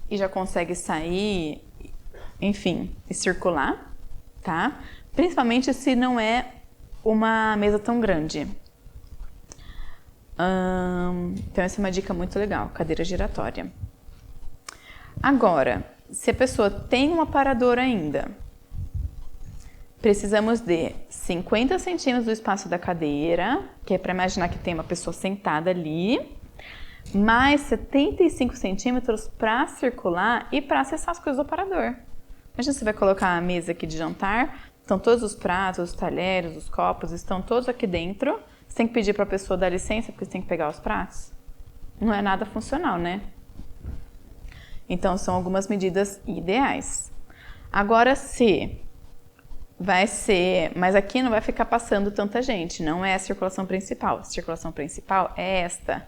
e já consegue sair, enfim, e circular. tá? Principalmente se não é uma mesa tão grande. Então essa é uma dica muito legal, cadeira giratória. Agora, se a pessoa tem um aparador ainda, precisamos de 50 centímetros do espaço da cadeira, que é para imaginar que tem uma pessoa sentada ali, mais 75 centímetros para circular e para acessar as coisas do aparador. Imagina, você vai colocar a mesa aqui de jantar, estão todos os pratos, os talheres, os copos, estão todos aqui dentro. Você tem que pedir para a pessoa dar licença porque você tem que pegar os pratos. Não é nada funcional, né? Então, são algumas medidas ideais. Agora, se vai ser... Mas aqui não vai ficar passando tanta gente, não é a circulação principal. A circulação principal é esta.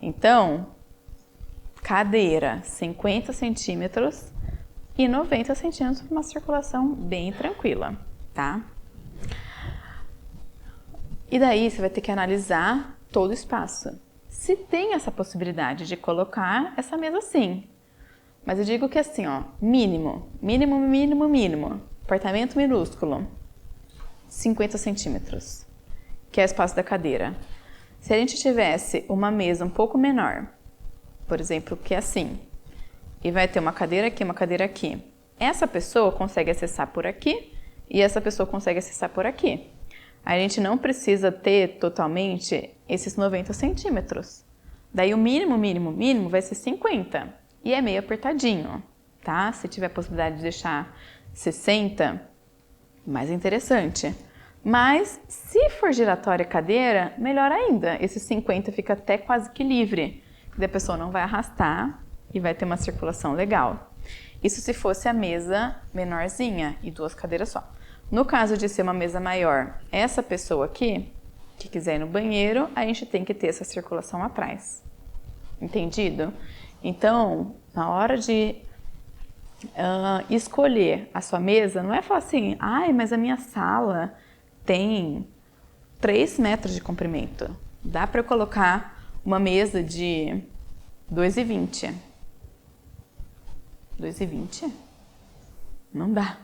Então, cadeira 50 centímetros e 90 centímetros para uma circulação bem tranquila, tá? E daí você vai ter que analisar todo o espaço. Se tem essa possibilidade de colocar essa mesa sim. Mas eu digo que assim, ó, mínimo. Apartamento minúsculo, 50 centímetros, que é o espaço da cadeira. Se a gente tivesse uma mesa um pouco menor, por exemplo, que é assim, e vai ter uma cadeira aqui, essa pessoa consegue acessar por aqui e essa pessoa consegue acessar por aqui. A gente não precisa ter totalmente esses 90 centímetros. Daí o mínimo vai ser 50 e é meio apertadinho, tá? Se tiver a possibilidade de deixar 60, mais interessante. Mas se for giratória a cadeira, melhor ainda. Esse 50 fica até quase que livre. A pessoa não vai arrastar e vai ter uma circulação legal. Isso se fosse a mesa menorzinha e 2 cadeiras só. No caso de ser uma mesa maior, essa pessoa aqui, que quiser ir no banheiro, a gente tem que ter essa circulação atrás. Entendido? Então, na hora de escolher a sua mesa, não é falar assim, ai, mas a minha sala tem 3 metros de comprimento. Dá para eu colocar uma mesa de 2,20. 2,20? Não dá.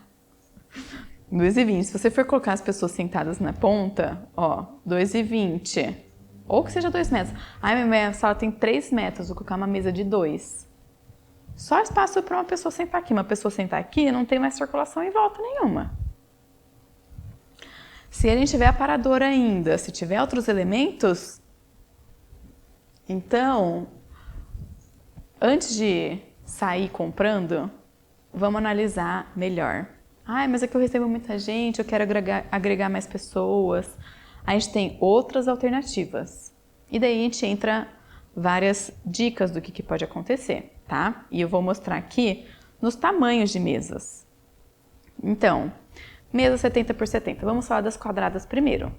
2,20. Se você for colocar as pessoas sentadas na ponta, ó, 2,20. Ou que seja 2 metros. Ai, minha sala tem 3 metros, vou colocar uma mesa de 2. Só espaço para uma pessoa sentar aqui. Uma pessoa sentar aqui não tem mais circulação em volta nenhuma. Se a gente tiver aparador ainda, se tiver outros elementos, então, antes de sair comprando, vamos analisar melhor. Ai, mas aqui eu recebo muita gente, eu quero agregar mais pessoas. A gente tem outras alternativas. E daí a gente entra várias dicas do que pode acontecer, tá? E eu vou mostrar aqui nos tamanhos de mesas. Então, mesa 70 por 70. Vamos falar das quadradas primeiro.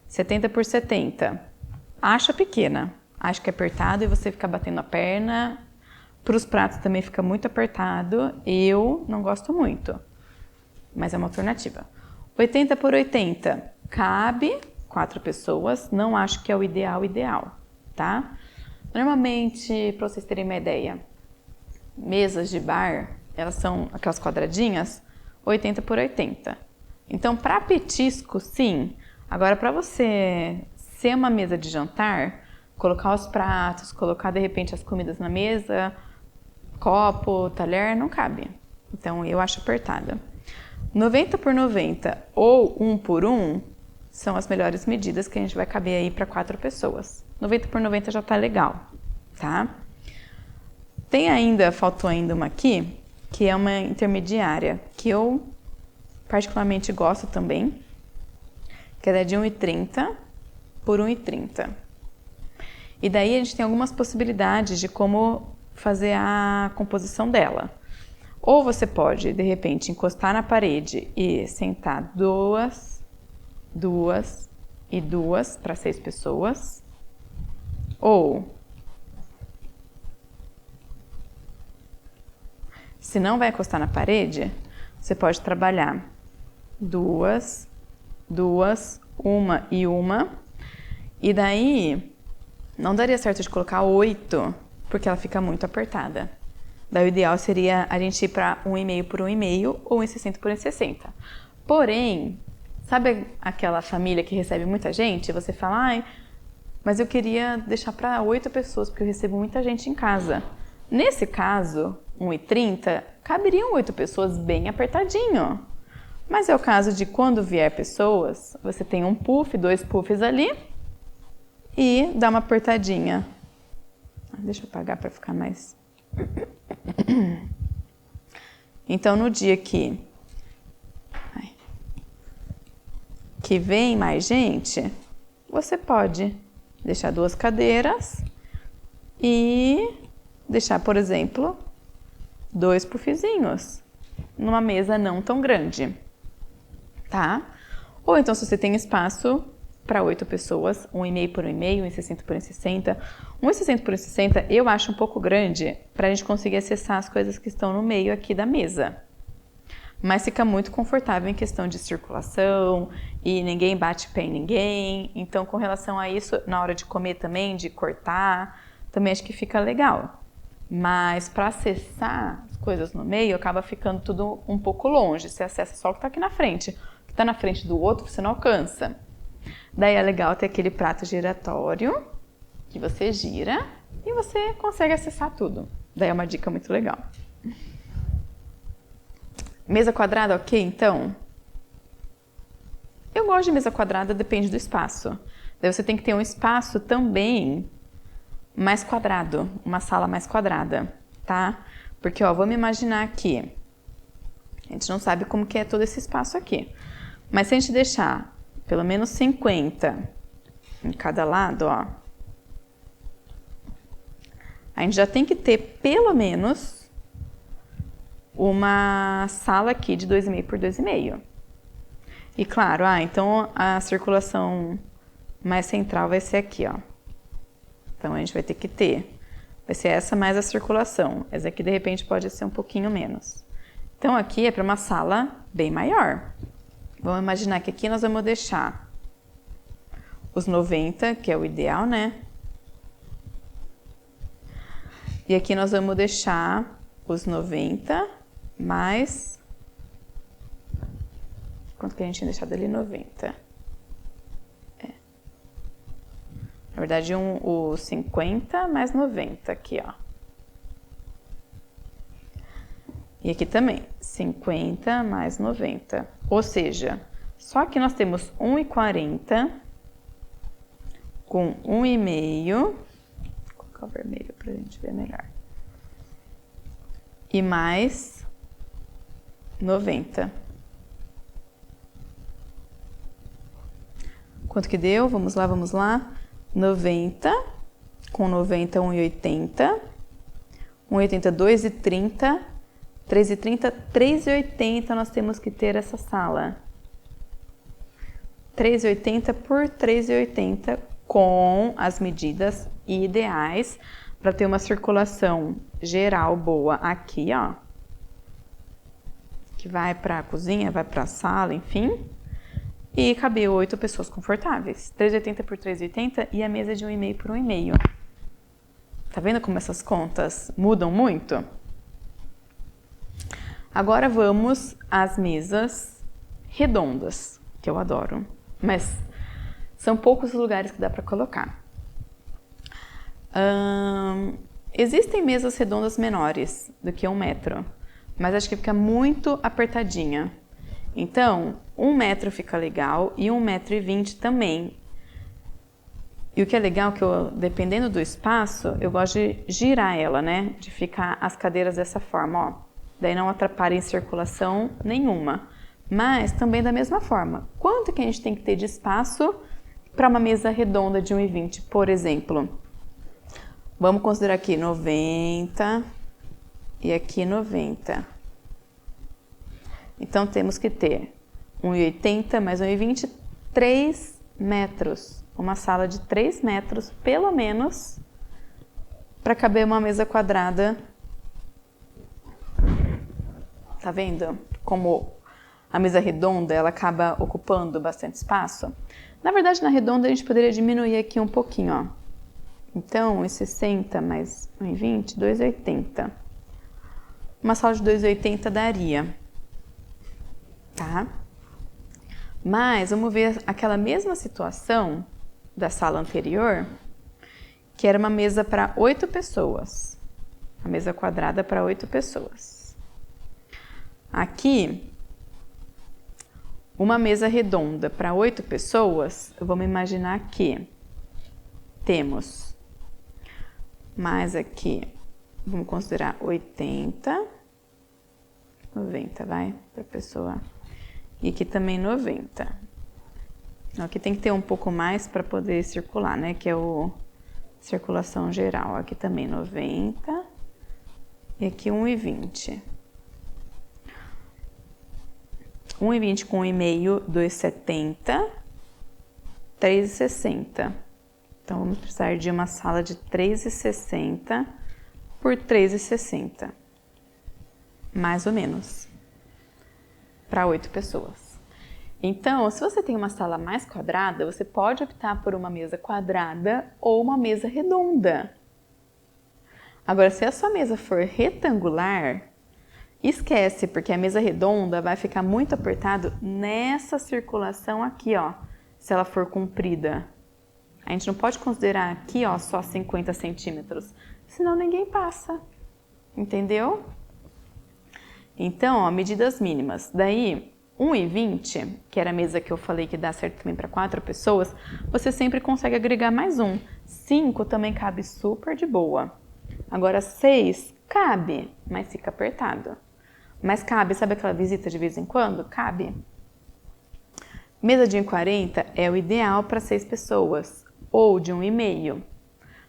70 por 70. Acha pequena. Acho que é apertado e você fica batendo a perna. Para os pratos também fica muito apertado. Eu não gosto muito. Mas é uma alternativa. 80 por 80, cabe 4 pessoas, não acho que é o ideal, tá? Normalmente, para vocês terem uma ideia, mesas de bar, elas são aquelas quadradinhas, 80 por 80. Então, para petisco, sim. Agora, para você ser uma mesa de jantar, colocar os pratos, colocar de repente as comidas na mesa, copo, talher, não cabe. Então, eu acho apertada. 90 por 90 ou 1 por 1 são as melhores medidas que a gente vai caber aí para 4 pessoas. 90 por 90 já tá legal, tá? Faltou ainda uma aqui, que é uma intermediária, que eu particularmente gosto também, que é de 1,30 por 1,30. E daí a gente tem algumas possibilidades de como fazer a composição dela. Ou você pode, de repente, encostar na parede e sentar 2 e 2 para 6 pessoas. Ou, se não vai encostar na parede, você pode trabalhar 2, 1 e 1. E daí, não daria certo de colocar 8, porque ela fica muito apertada. Daí o ideal seria a gente ir para 1,5 por 1,5 ou 1,60 por 1,60. Porém, sabe aquela família que recebe muita gente? Você fala, ai, mas eu queria deixar para 8 pessoas, porque eu recebo muita gente em casa. Nesse caso, 1,30, caberiam 8 pessoas bem apertadinho. Mas é o caso de quando vier pessoas, você tem um puff, 2 puffs ali e dá uma apertadinha. Deixa eu apagar para ficar mais... Então, no dia que vem mais gente, você pode deixar 2 cadeiras e deixar, por exemplo, 2 puffzinhos numa mesa não tão grande, tá? Ou então, se você tem espaço para 8 pessoas, 1,5 por 1,5, 1,60 por 1,60. 1,60 por 1,60 eu acho um pouco grande para a gente conseguir acessar as coisas que estão no meio aqui da mesa. Mas fica muito confortável em questão de circulação e ninguém bate pé em ninguém. Então, com relação a isso, na hora de comer também, de cortar, também acho que fica legal. Mas para acessar as coisas no meio, acaba ficando tudo um pouco longe. Você acessa só o que está aqui na frente. O que está na frente do outro, você não alcança. Daí é legal ter aquele prato giratório, que você gira e você consegue acessar tudo. Daí é uma dica muito legal. Mesa quadrada, ok, então? Eu gosto de mesa quadrada, depende do espaço. Daí você tem que ter um espaço também mais quadrado, uma sala mais quadrada, tá? Porque, ó, vamos imaginar aqui. A gente não sabe como que é todo esse espaço aqui. Mas se a gente deixar pelo menos 50 em cada lado, ó, a gente já tem que ter pelo menos uma sala aqui de 2,5 por 2,5. E claro, então a circulação mais central vai ser aqui, ó. Então a gente vai ter que ter, vai ser essa mais a circulação. Essa aqui de repente pode ser um pouquinho menos. Então aqui é para uma sala bem maior. Vamos imaginar que aqui nós vamos deixar os 90, que é o ideal, né? E aqui nós vamos deixar os 90 mais... Quanto que a gente tinha deixado ali? 90. Na verdade, o 50 mais 90 aqui, ó. E aqui também, 50 mais 90. Ou seja, só que nós temos 1,40 com 1,5. Vou colocar o vermelho para a gente ver melhor. E mais 90. Quanto que deu? Vamos lá, vamos lá. 90, com 90, 1,80. 1,80, 2,30. 3,30, 3,80 nós temos que ter essa sala. 3,80 por 3,80 com as medidas ideais para ter uma circulação geral boa aqui, ó. Que vai para a cozinha, vai para a sala, enfim. E caber 8 pessoas confortáveis. 3,80 por 3,80 e a mesa de 1,5 por 1,5. Tá vendo como essas contas mudam muito? Agora vamos às mesas redondas, que eu adoro. Mas são poucos lugares que dá para colocar. Existem mesas redondas menores do que 1 metro, mas acho que fica muito apertadinha. Então, 1 metro fica legal e 1,20 m também. E o que é legal é que dependendo do espaço, eu gosto de girar ela, né? De ficar as cadeiras dessa forma, ó. Daí não atrapalha em circulação nenhuma. Mas também da mesma forma. Quanto que a gente tem que ter de espaço para uma mesa redonda de 1,20 m, por exemplo? Vamos considerar aqui 90 e aqui 90. Então, temos que ter 1,80 mais 1,20, 3 metros. Uma sala de 3 metros, pelo menos, para caber uma mesa quadrada. Tá vendo como a mesa redonda ela acaba ocupando bastante espaço? Na verdade, na redonda a gente poderia diminuir aqui um pouquinho, ó. Então, 1,60 mais 1,20, 2,80. Uma sala de 2,80 daria, tá? Mas vamos ver aquela mesma situação da sala anterior, que era uma mesa para 8 pessoas. A mesa quadrada para 8 pessoas. Aqui, uma mesa redonda para 8 pessoas, vamos imaginar que temos mais aqui, vamos considerar 80, 90, vai, para pessoa. E aqui também 90. Aqui tem que ter um pouco mais para poder circular, né? Que é o circulação geral. Aqui também 90 e aqui 1,20. 1,20 com 1,5, 2,70, 3,60. Então, vamos precisar de uma sala de 3,60 por 3,60. Mais ou menos. Para 8 pessoas. Então, se você tem uma sala mais quadrada, você pode optar por uma mesa quadrada ou uma mesa redonda. Agora, se a sua mesa for retangular, esquece, porque a mesa redonda vai ficar muito apertado nessa circulação aqui, ó, se ela for comprida. A gente não pode considerar aqui, ó, só 50 centímetros, senão ninguém passa, entendeu? Então, ó, medidas mínimas. Daí, 1,20, que era a mesa que eu falei que dá certo também para 4 pessoas, você sempre consegue agregar mais um. 5 também cabe super de boa. Agora, 6 cabe, mas fica apertado. Mas cabe, sabe aquela visita de vez em quando? Cabe. Mesa de 1,40 é o ideal para 6 pessoas, ou de 1,5.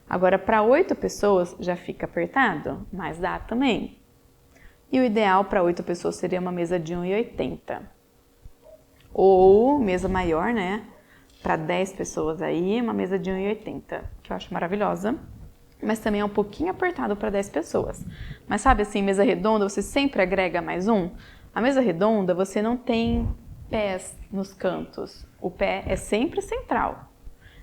Agora, para 8 pessoas já fica apertado, mas dá também. E o ideal para 8 pessoas seria uma mesa de 1,80. Ou mesa maior, né? Para 10 pessoas aí, uma mesa de 1,80, que eu acho maravilhosa. Mas também é um pouquinho apertado para 10 pessoas. Mas sabe assim, mesa redonda, você sempre agrega mais um? A mesa redonda, você não tem pés nos cantos. O pé é sempre central.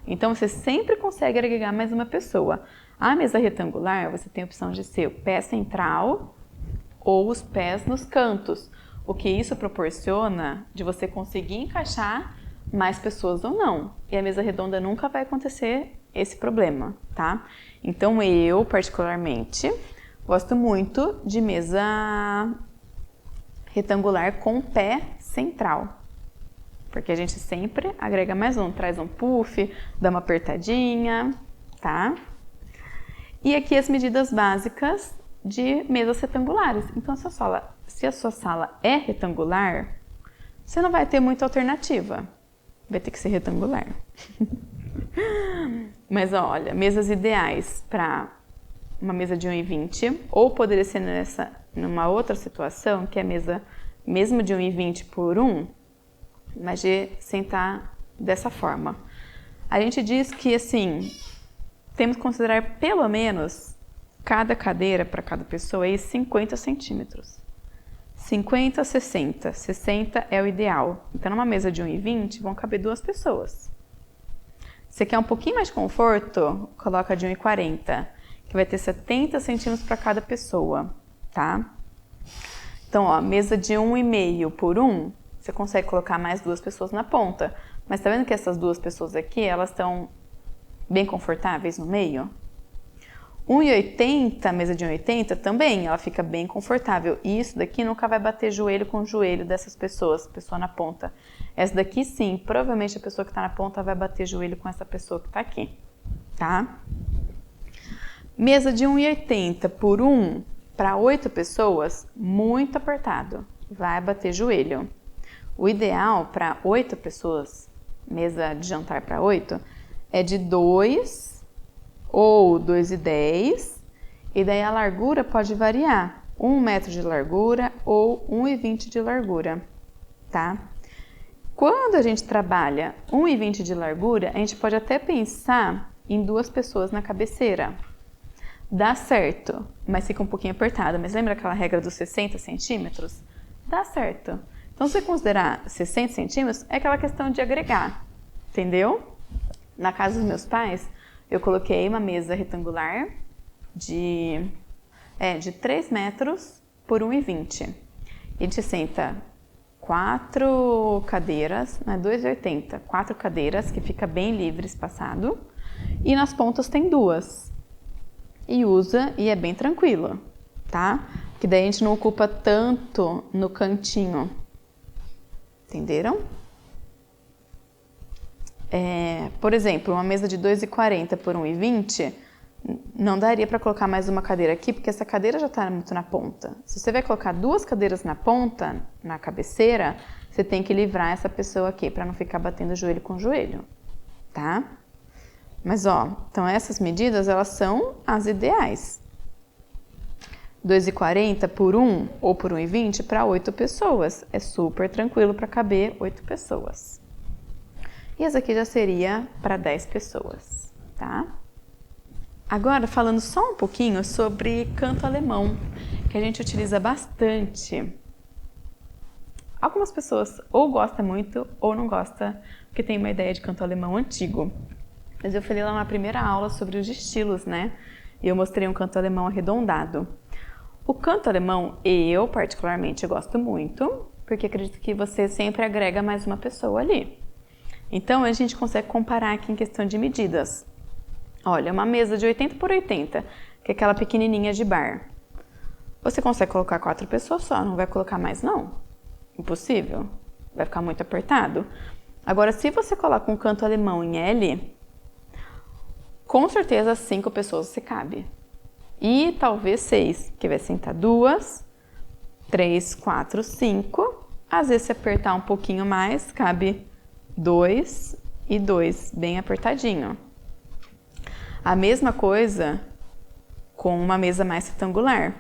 Então, você sempre consegue agregar mais uma pessoa. A mesa retangular, você tem a opção de ser o pé central ou os pés nos cantos, o que isso proporciona de você conseguir encaixar mais pessoas ou não. E a mesa redonda nunca vai acontecer esse problema, tá? Então eu, particularmente, gosto muito de mesa retangular com pé central, porque a gente sempre agrega mais um, traz um puff, dá uma apertadinha, tá? E aqui as medidas básicas de mesas retangulares. Então, se a sua sala é retangular, você não vai ter muita alternativa. Vai ter que ser retangular. Mas olha, mesas ideais para uma mesa de 1,20, ou poderia ser numa outra situação, que é a mesa mesmo de 1,20 por 1, mas de sentar dessa forma. A gente diz que, assim, temos que considerar pelo menos cada cadeira para cada pessoa aí 50 centímetros. 50 a 60. 60 é o ideal. Então, numa mesa de 1,20 vão caber 2 pessoas. Se quer um pouquinho mais de conforto, coloca de 1,40, que vai ter 70 centímetros para cada pessoa, tá? Então, ó, mesa de 1,5 por 1, você consegue colocar mais 2 pessoas na ponta. Mas tá vendo que essas 2 pessoas aqui, elas estão bem confortáveis no meio? 1,80, mesa de 1,80 também, ela fica bem confortável. E isso daqui nunca vai bater joelho com joelho dessas pessoas, pessoa na ponta. Essa daqui sim, provavelmente a pessoa que está na ponta vai bater joelho com essa pessoa que está aqui, tá? Mesa de 1,80 por 1 para 8 pessoas, muito apertado, vai bater joelho. O ideal para 8 pessoas, mesa de jantar para 8, é de 2 ou 2,10, e daí a largura pode variar, 1 metro de largura ou 1,20 de largura, tá? Quando a gente trabalha 1,20 de largura, a gente pode até pensar em 2 pessoas na cabeceira. Dá certo, mas fica um pouquinho apertado. Mas lembra aquela regra dos 60 centímetros? Dá certo. Então, se você considerar 60 centímetros, é aquela questão de agregar, entendeu? Na casa dos meus pais, eu coloquei uma mesa retangular de 3 metros por 1,20. A gente senta 4 cadeiras, não é 2,80, 4 cadeiras que fica bem livre espaçado. E nas pontas tem 2. E usa e é bem tranquilo, tá? Que daí a gente não ocupa tanto no cantinho. Entenderam? Por exemplo, uma mesa de 2,40 por 1,20, não daria para colocar mais uma cadeira aqui, porque essa cadeira já está muito na ponta. Se você vai colocar 2 cadeiras na ponta, na cabeceira, você tem que livrar essa pessoa aqui, para não ficar batendo joelho com joelho, tá? Mas, ó, então essas medidas, elas são as ideais. 2,40 por 1 ou por 1,20 para 8 pessoas. É super tranquilo para caber 8 pessoas. E essa aqui já seria para 10 pessoas, tá? Agora, falando só um pouquinho sobre canto alemão, que a gente utiliza bastante. Algumas pessoas ou gostam muito ou não gostam, porque tem uma ideia de canto alemão antigo. Mas eu falei lá na primeira aula sobre os estilos, né? E eu mostrei um canto alemão arredondado. O canto alemão, eu particularmente gosto muito, porque acredito que você sempre agrega mais uma pessoa ali. Então, a gente consegue comparar aqui em questão de medidas. Olha, uma mesa de 80 por 80, que é aquela pequenininha de bar. Você consegue colocar 4 pessoas só, não vai colocar mais não. Impossível. Vai ficar muito apertado. Agora, se você coloca um canto alemão em L, com certeza 5 pessoas você cabe. E talvez 6, que vai sentar 2, 3, 4, 5. Às vezes, se apertar um pouquinho mais, cabe 2 e 2, bem apertadinho. A mesma coisa com uma mesa mais retangular.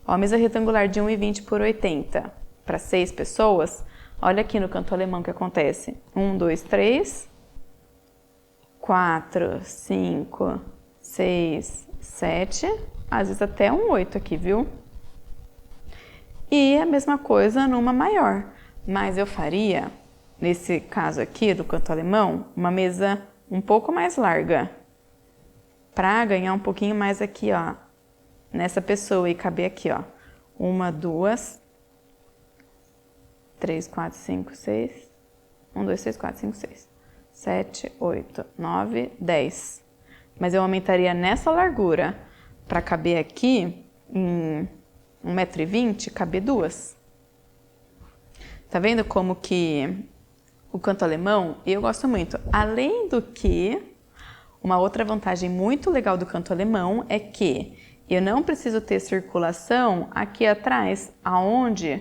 Ó, a mesa retangular de 1,20 por 80 para 6 pessoas. Olha aqui no canto alemão o que acontece. 1, 2, 3, 4, 5, 6, 7, às vezes até um 8 aqui, viu? E a mesma coisa numa maior. Mas eu faria, nesse caso aqui do canto alemão, uma mesa um pouco mais larga. Para ganhar um pouquinho mais aqui, ó, nessa pessoa e caber aqui, ó. 1, 2, 3, 4, 5, 6. 1, 2, 3, 4, 5, 6. 7, 8, 9, 10. Mas eu aumentaria nessa largura para caber aqui em 1,20 m, caber 2. Tá vendo como que o canto alemão eu gosto muito? Além do que, uma outra vantagem muito legal do canto alemão é que eu não preciso ter circulação aqui atrás, onde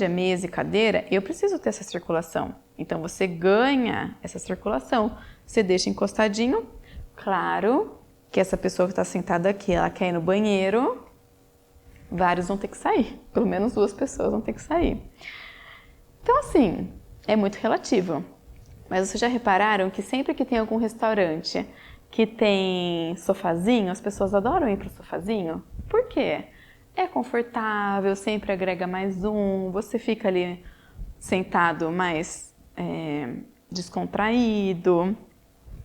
é mesa e cadeira, eu preciso ter essa circulação. Então, você ganha essa circulação. Você deixa encostadinho. Claro que essa pessoa que está sentada aqui, ela quer ir no banheiro, vários vão ter que sair. Pelo menos 2 pessoas vão ter que sair. Então, assim, é muito relativo. Mas vocês já repararam que sempre que tem algum restaurante que tem sofazinho, as pessoas adoram ir para o sofazinho? Por quê? É confortável, sempre agrega mais um, você fica ali sentado mais descontraído.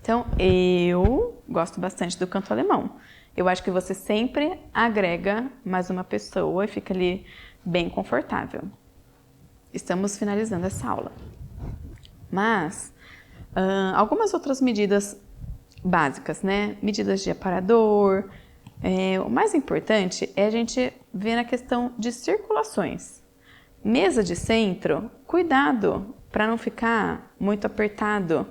Então, eu gosto bastante do canto alemão. Eu acho que você sempre agrega mais uma pessoa e fica ali bem confortável. Estamos finalizando essa aula. Mas, algumas outras medidas básicas, né? Medidas de aparador. O mais importante é a gente ver na questão de circulações. Mesa de centro, cuidado para não ficar muito apertado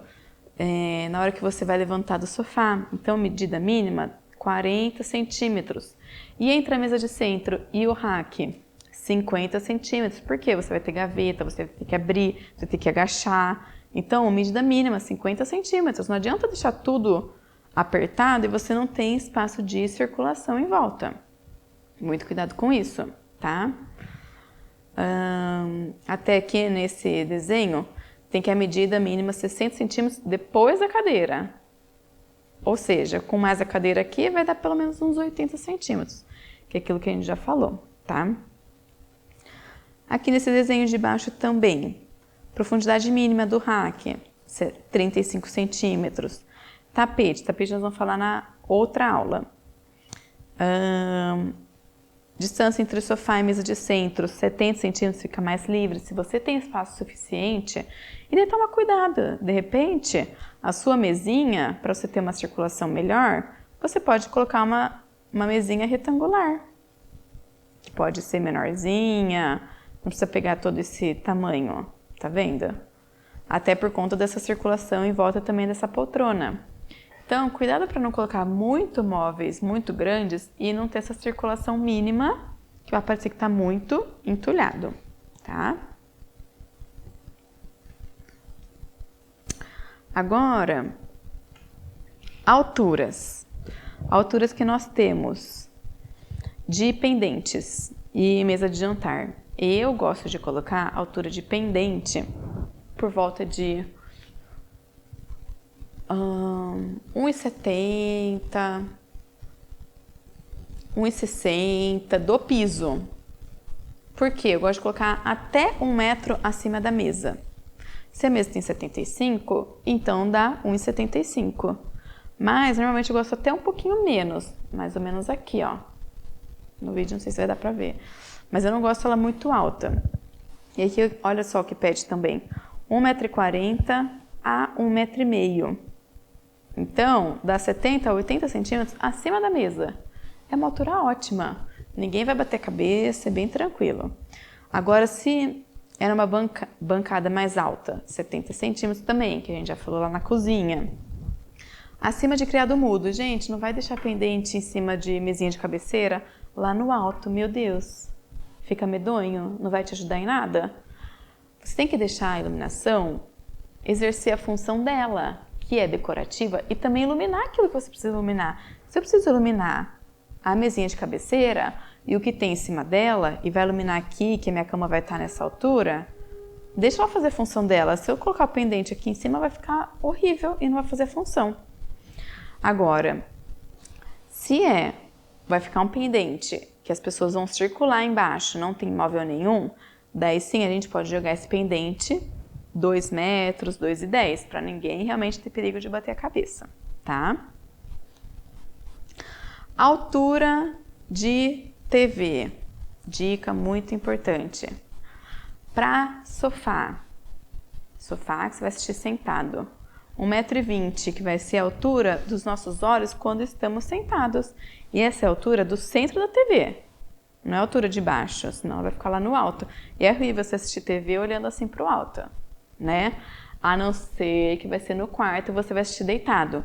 na hora que você vai levantar do sofá. Então, medida mínima, 40 centímetros. E entre a mesa de centro e o rack, 50 centímetros. Por quê? Você vai ter gaveta, você vai ter que abrir, você vai ter que agachar. Então, medida mínima, 50 centímetros. Não adianta deixar tudo apertado e você não tem espaço de circulação em volta. Muito cuidado com isso, tá? Até aqui nesse desenho, tem que a medida mínima 60 centímetros depois da cadeira. Ou seja, com mais a cadeira aqui, vai dar pelo menos uns 80 centímetros, que é aquilo que a gente já falou, tá? Aqui nesse desenho de baixo também, profundidade mínima do rack, 35 centímetros. Tapete nós vamos falar na outra aula. Distância entre sofá e mesa de centro, 70 centímetros, fica mais livre. Se você tem espaço suficiente, e daí toma cuidado. De repente, a sua mesinha, para você ter uma circulação melhor, você pode colocar uma mesinha retangular, que pode ser menorzinha, não precisa pegar todo esse tamanho, tá vendo? Até por conta dessa circulação em volta também dessa poltrona. Então, cuidado para não colocar muito móveis muito grandes e não ter essa circulação mínima, que vai parecer que está muito entulhado, tá? Agora, alturas. Alturas que nós temos de pendentes e mesa de jantar. Eu gosto de colocar a altura de pendente por volta de 1,70, 1,60 do piso. Por quê? Eu gosto de colocar até 1 metro acima da mesa. Se a mesa tem 75, então dá 1,75. Mas normalmente eu gosto até um pouquinho menos, mais ou menos aqui, ó. No vídeo não sei se vai dar pra ver. Mas eu não gosto ela muito alta. E aqui, olha só o que pede também. 1,40 m a 1,5 m. Então, dá 70 a 80 centímetros acima da mesa. É uma altura ótima. Ninguém vai bater a cabeça, é bem tranquilo. Agora, se era uma bancada mais alta, 70 centímetros também, que a gente já falou lá na cozinha. Acima de criado mudo. Gente, não vai deixar pendente em cima de mesinha de cabeceira lá no alto, meu Deus. Fica medonho? Não vai te ajudar em nada? Você tem que deixar a iluminação exercer a função dela, que é decorativa, e também iluminar aquilo que você precisa iluminar. Se eu preciso iluminar a mesinha de cabeceira e o que tem em cima dela, e vai iluminar aqui, que a minha cama vai estar nessa altura, deixa ela fazer a função dela. Se eu colocar o pendente aqui em cima, vai ficar horrível e não vai fazer função. Agora, se vai ficar um pendente que as pessoas vão circular embaixo, não tem móvel nenhum, daí sim a gente pode jogar esse pendente 2 metros, 2,10 m, para ninguém realmente ter perigo de bater a cabeça, tá? Altura de TV. Dica muito importante. Para sofá que você vai assistir sentado. 1,20 m, que vai ser a altura dos nossos olhos quando estamos sentados. E essa é a altura do centro da TV. Não é a altura de baixo, senão ela vai ficar lá no alto. E é horrível você assistir TV olhando assim pro alto, né? A não ser que vai ser no quarto e você vai assistir deitado.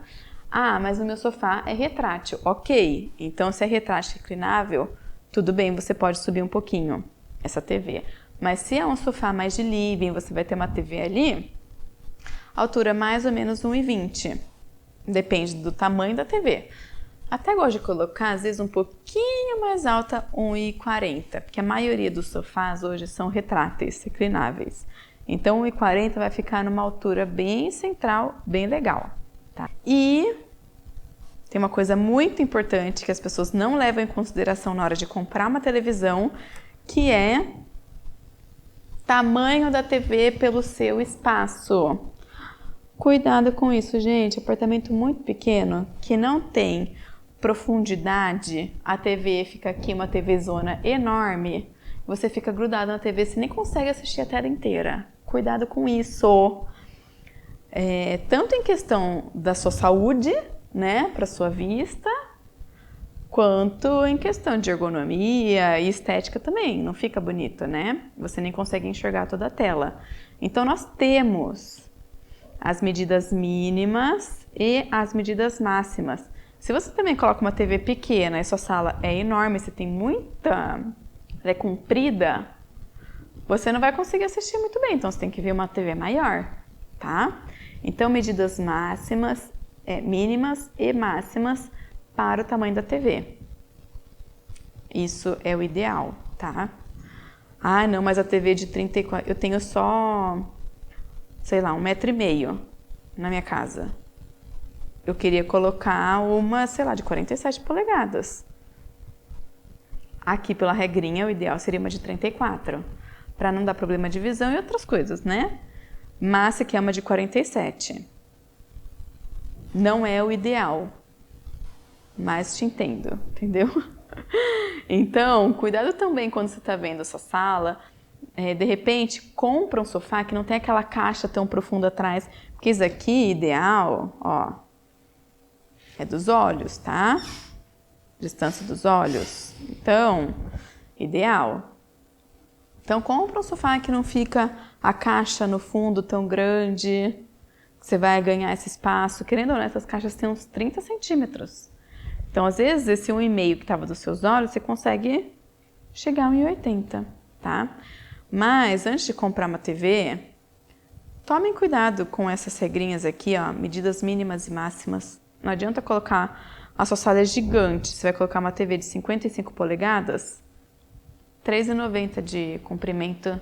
Ah, mas o meu sofá é retrátil. Ok, então se é retrátil reclinável, tudo bem, você pode subir um pouquinho essa TV. Mas se é um sofá mais de living, você vai ter uma TV ali, altura mais ou menos 1,20 m. Depende do tamanho da TV. Até gosto de colocar, às vezes, um pouquinho mais alta, 1,40 m, porque a maioria dos sofás hoje são retráteis, reclináveis. Então, 1,40 m vai ficar numa altura bem central, bem legal. Tá? E tem uma coisa muito importante que as pessoas não levam em consideração na hora de comprar uma televisão, que é tamanho da TV pelo seu espaço. Cuidado com isso, gente. Apartamento muito pequeno, que não tem profundidade, a TV fica aqui, uma TV zona enorme, você fica grudado na TV, você nem consegue assistir a tela inteira. Cuidado com isso. Tanto em questão da sua saúde, né, para sua vista, quanto em questão de ergonomia e estética também. Não fica bonito, né? Você nem consegue enxergar toda a tela. Então, nós temos as medidas mínimas e as medidas máximas. Se você também coloca uma TV pequena e sua sala é enorme, você tem muita... ela é comprida, você não vai conseguir assistir muito bem. Então, você tem que ver uma TV maior, tá? Então, medidas máximas, mínimas e máximas para o tamanho da TV. Isso é o ideal, tá? Ah, não, mas a TV de 34... eu tenho só, sei lá, 1,5 m na minha casa. Eu queria colocar uma, sei lá, de 47 polegadas. Aqui, pela regrinha, o ideal seria uma de 34, para não dar problema de visão e outras coisas, né? Mas se quer uma de 47. Não é o ideal, mas te entendo, entendeu? Então, cuidado também quando você está vendo a sua sala. De repente, compra um sofá que não tem aquela caixa tão profunda atrás. Porque isso aqui, ideal, ó, é dos olhos, tá? Distância dos olhos. Então, ideal. Então, compra um sofá que não fica a caixa no fundo tão grande, que você vai ganhar esse espaço. Querendo ou não, essas caixas têm uns 30 centímetros. Então, às vezes, esse 1,5 que estava dos seus olhos, você consegue chegar a 1,80, tá? Mas, antes de comprar uma TV, tomem cuidado com essas regrinhas aqui, ó, medidas mínimas e máximas. Não adianta colocar, a sua sala é gigante, você vai colocar uma TV de 55 polegadas, 3,90 de comprimento.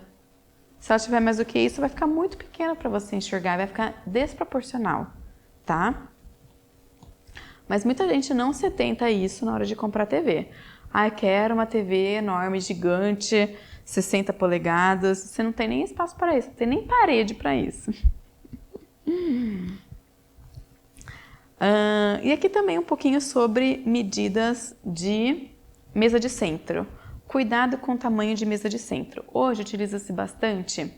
Se ela tiver mais do que isso, vai ficar muito pequena para você enxergar, vai ficar desproporcional, tá? Mas muita gente não se atenta a isso na hora de comprar TV. Ah, quero uma TV enorme, gigante, 60 polegadas. Você não tem nem espaço para isso, não tem nem parede para isso. E aqui também um pouquinho sobre medidas de mesa de centro. Cuidado com o tamanho de mesa de centro. Hoje utiliza-se bastante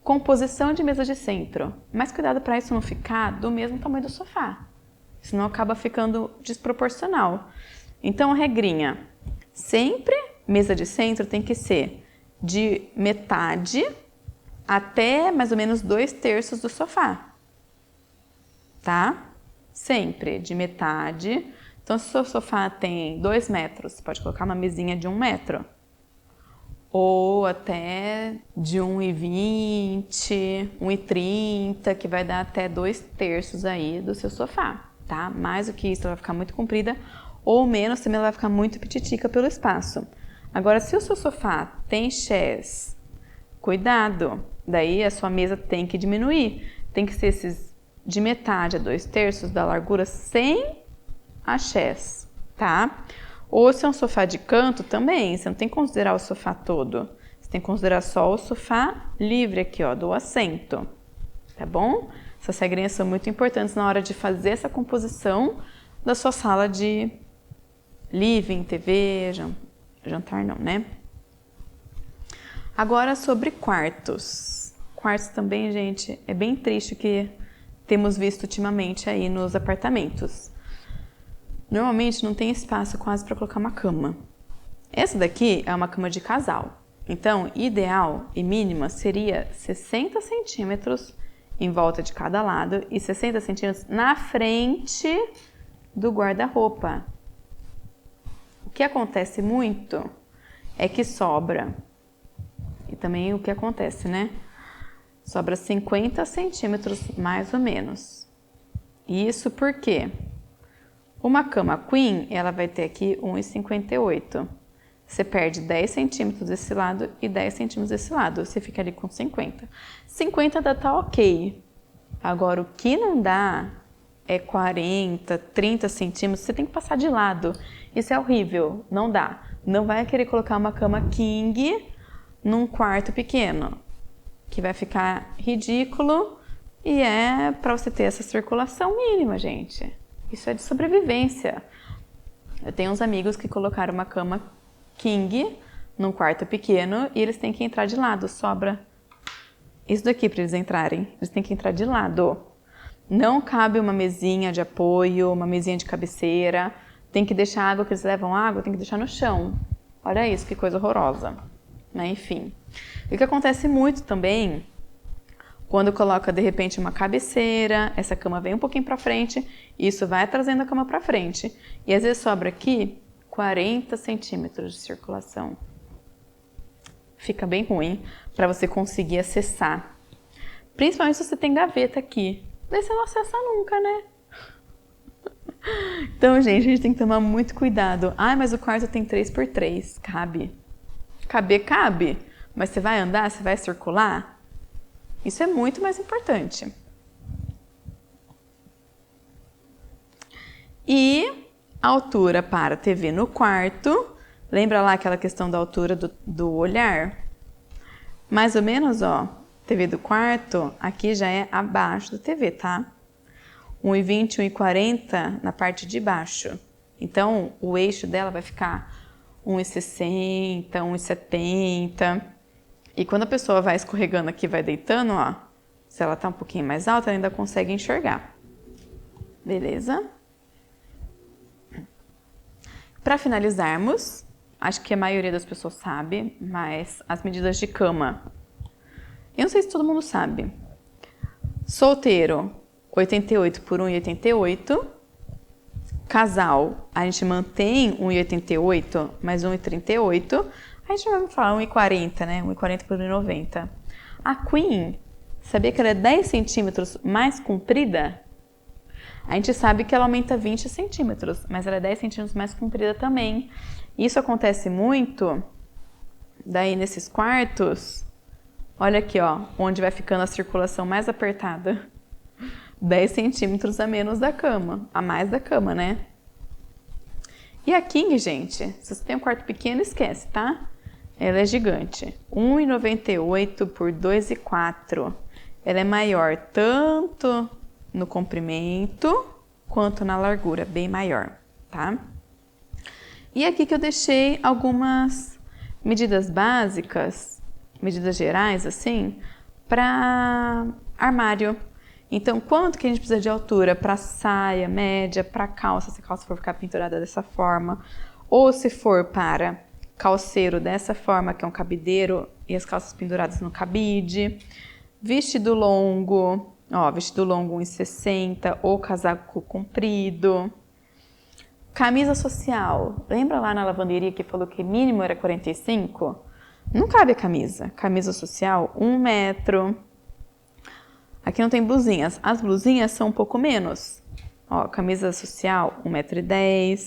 composição de mesa de centro, mas cuidado para isso não ficar do mesmo tamanho do sofá, senão acaba ficando desproporcional. Então, regrinha, sempre mesa de centro tem que ser de metade até mais ou menos 2/3 do sofá, tá? Sempre de metade. Então, se o seu sofá tem 2 metros, você pode colocar uma mesinha de 1 metro. Ou até de 1,20, 1,30, que vai dar até 2/3 aí do seu sofá, tá? Mais do que isso, ela vai ficar muito comprida, ou menos também ela vai ficar muito pititica pelo espaço. Agora, se o seu sofá tem chés, cuidado, daí a sua mesa tem que diminuir. Tem que ser esses de metade a 2/3 da largura sem a chés, tá? Ou se é um sofá de canto também, você não tem que considerar o sofá todo. Você tem que considerar só o sofá livre aqui, ó, do assento, tá bom? Essas regrinhas são muito importantes na hora de fazer essa composição da sua sala de living, TV, jantar não, né? Agora sobre quartos. Quartos também, gente, é bem triste o que temos visto ultimamente aí nos apartamentos. Normalmente não tem espaço quase para colocar uma cama. Essa daqui é uma cama de casal. Então, ideal e mínima seria 60 centímetros em volta de cada lado e 60 centímetros na frente do guarda-roupa. O que acontece muito é que sobra, e também o que acontece, né? Sobra 50 centímetros mais ou menos. Isso porque uma cama queen, ela vai ter aqui 1,58. Você perde 10 centímetros desse lado e 10 centímetros desse lado. Você fica ali com 50. 50 ainda tá ok. Agora, o que não dá é 40, 30 centímetros. Você tem que passar de lado. Isso é horrível. Não dá. Não vai querer colocar uma cama king num quarto pequeno, que vai ficar ridículo e é para você ter essa circulação mínima, gente. Isso é de sobrevivência. Eu tenho uns amigos que colocaram uma cama king num quarto pequeno e eles têm que entrar de lado, sobra isso daqui para eles entrarem. Eles têm que entrar de lado. Não cabe uma mesinha de apoio, uma mesinha de cabeceira. Tem que deixar a água que eles levam água, tem que deixar no chão. Olha isso, que coisa horrorosa. Mas, enfim. E o que acontece muito também, quando coloca de repente uma cabeceira, essa cama vem um pouquinho para frente, isso vai trazendo a cama para frente. E às vezes sobra aqui 40 centímetros de circulação. Fica bem ruim para você conseguir acessar. Principalmente se você tem gaveta aqui. Daí você não acessa nunca, né? Então, gente, a gente tem que tomar muito cuidado. Ah, mas o quarto tem 3x3. Cabe. Caber, cabe. Mas você vai andar, você vai circular? Isso é muito mais importante. E a altura para a TV no quarto. Lembra lá aquela questão da altura do olhar? Mais ou menos, ó, TV do quarto, aqui já é abaixo da TV, tá? 1,20, 1,40 na parte de baixo. Então, o eixo dela vai ficar 1,60, 1,70. E quando a pessoa vai escorregando aqui, vai deitando, ó, se ela tá um pouquinho mais alta, ela ainda consegue enxergar. Beleza? Para finalizarmos, acho que a maioria das pessoas sabe, mas as medidas de cama. Eu não sei se todo mundo sabe. Solteiro, 88 por 1,88. Casal, a gente mantém 1,88 mais 1,38. A gente vai falar 1,40, né? 1,40 por 1,90. A Queen, sabia que ela é 10 centímetros mais comprida? A gente sabe que ela aumenta 20 centímetros, mas ela é 10 centímetros mais comprida também. Isso acontece muito, daí nesses quartos, olha aqui, ó, onde vai ficando a circulação mais apertada. 10 centímetros a menos da cama, a mais da cama, né? E a King, gente, se você tem um quarto pequeno, esquece, tá? Ela é gigante. 1,98 por 2,4. Ela é maior tanto no comprimento quanto na largura, bem maior, tá? E aqui que eu deixei algumas medidas básicas, medidas gerais, assim, para armário. Então, quanto que a gente precisa de altura para saia média, para calça, se a calça for ficar pendurada dessa forma, ou se for para calceiro dessa forma, que é um cabideiro, e as calças penduradas no cabide. Vestido longo, ó, vestido longo 1,60 ou casaco comprido. Camisa social, lembra lá na lavanderia que falou que mínimo era 45? Não cabe a camisa. Camisa social, 1 metro. Aqui não tem blusinhas. As blusinhas são um pouco menos. Ó, camisa social, 1,10 m.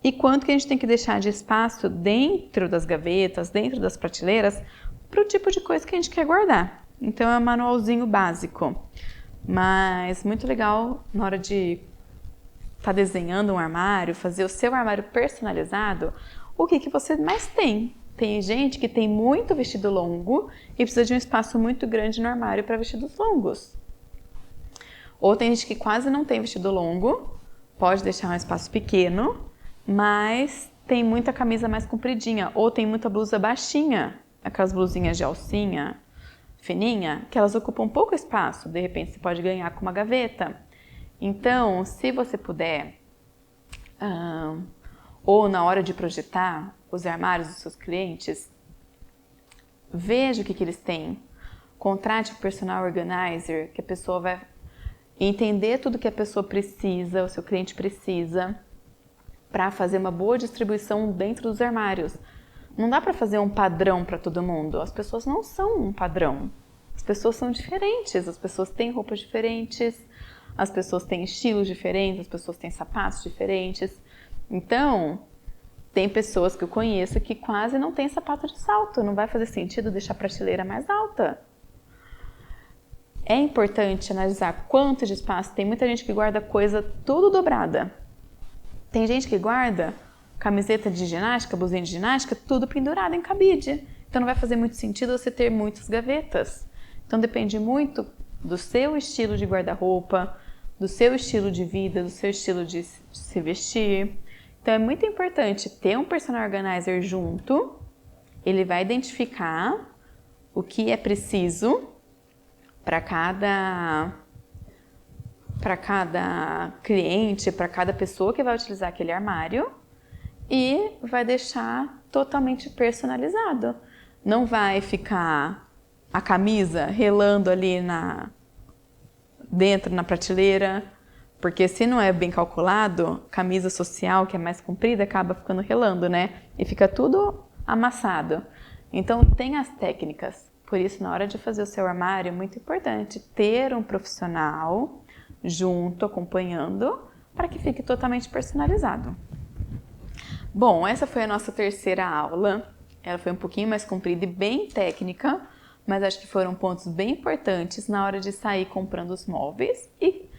E quanto que a gente tem que deixar de espaço dentro das gavetas, dentro das prateleiras, para o tipo de coisa que a gente quer guardar. Então é um manualzinho básico. Mas muito legal na hora de estar desenhando um armário, fazer o seu armário personalizado, o que você mais tem. Tem gente que tem muito vestido longo e precisa de um espaço muito grande no armário para vestidos longos. Ou tem gente que quase não tem vestido longo, pode deixar um espaço pequeno, mas tem muita camisa mais compridinha, ou tem muita blusa baixinha, aquelas blusinhas de alcinha fininha, que elas ocupam pouco espaço, de repente você pode ganhar com uma gaveta. Então, se você puder, ou na hora de projetar os armários dos seus clientes, veja o que eles têm. Contrate o personal organizer, que a pessoa vai entender tudo que a pessoa precisa, o seu cliente precisa, para fazer uma boa distribuição dentro dos armários. Não dá para fazer um padrão para todo mundo. As pessoas não são um padrão. As pessoas são diferentes, as pessoas têm roupas diferentes, as pessoas têm estilos diferentes, as pessoas têm sapatos diferentes. Então, tem pessoas que eu conheço que quase não tem sapato de salto. Não vai fazer sentido deixar a prateleira mais alta. É importante analisar quanto de espaço. Tem muita gente que guarda coisa tudo dobrada. Tem gente que guarda camiseta de ginástica, blusinha de ginástica, tudo pendurado em cabide. Então não vai fazer muito sentido você ter muitas gavetas. Então depende muito do seu estilo de guarda-roupa, do seu estilo de vida, do seu estilo de se vestir. Então é muito importante ter um personal organizer junto. Ele vai identificar o que é preciso para cada cliente, para cada pessoa que vai utilizar aquele armário, e vai deixar totalmente personalizado. Não vai ficar a camisa relando ali dentro na prateleira, porque se não é bem calculado, camisa social, que é mais comprida, acaba ficando relando, né? E fica tudo amassado. Então tem as técnicas. Por isso, na hora de fazer o seu armário, é muito importante ter um profissional junto, acompanhando, para que fique totalmente personalizado. Bom, essa foi a nossa terceira aula. Ela foi um pouquinho mais comprida e bem técnica, mas acho que foram pontos bem importantes na hora de sair comprando os móveis e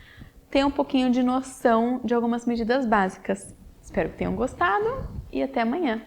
ter um pouquinho de noção de algumas medidas básicas. Espero que tenham gostado e até amanhã!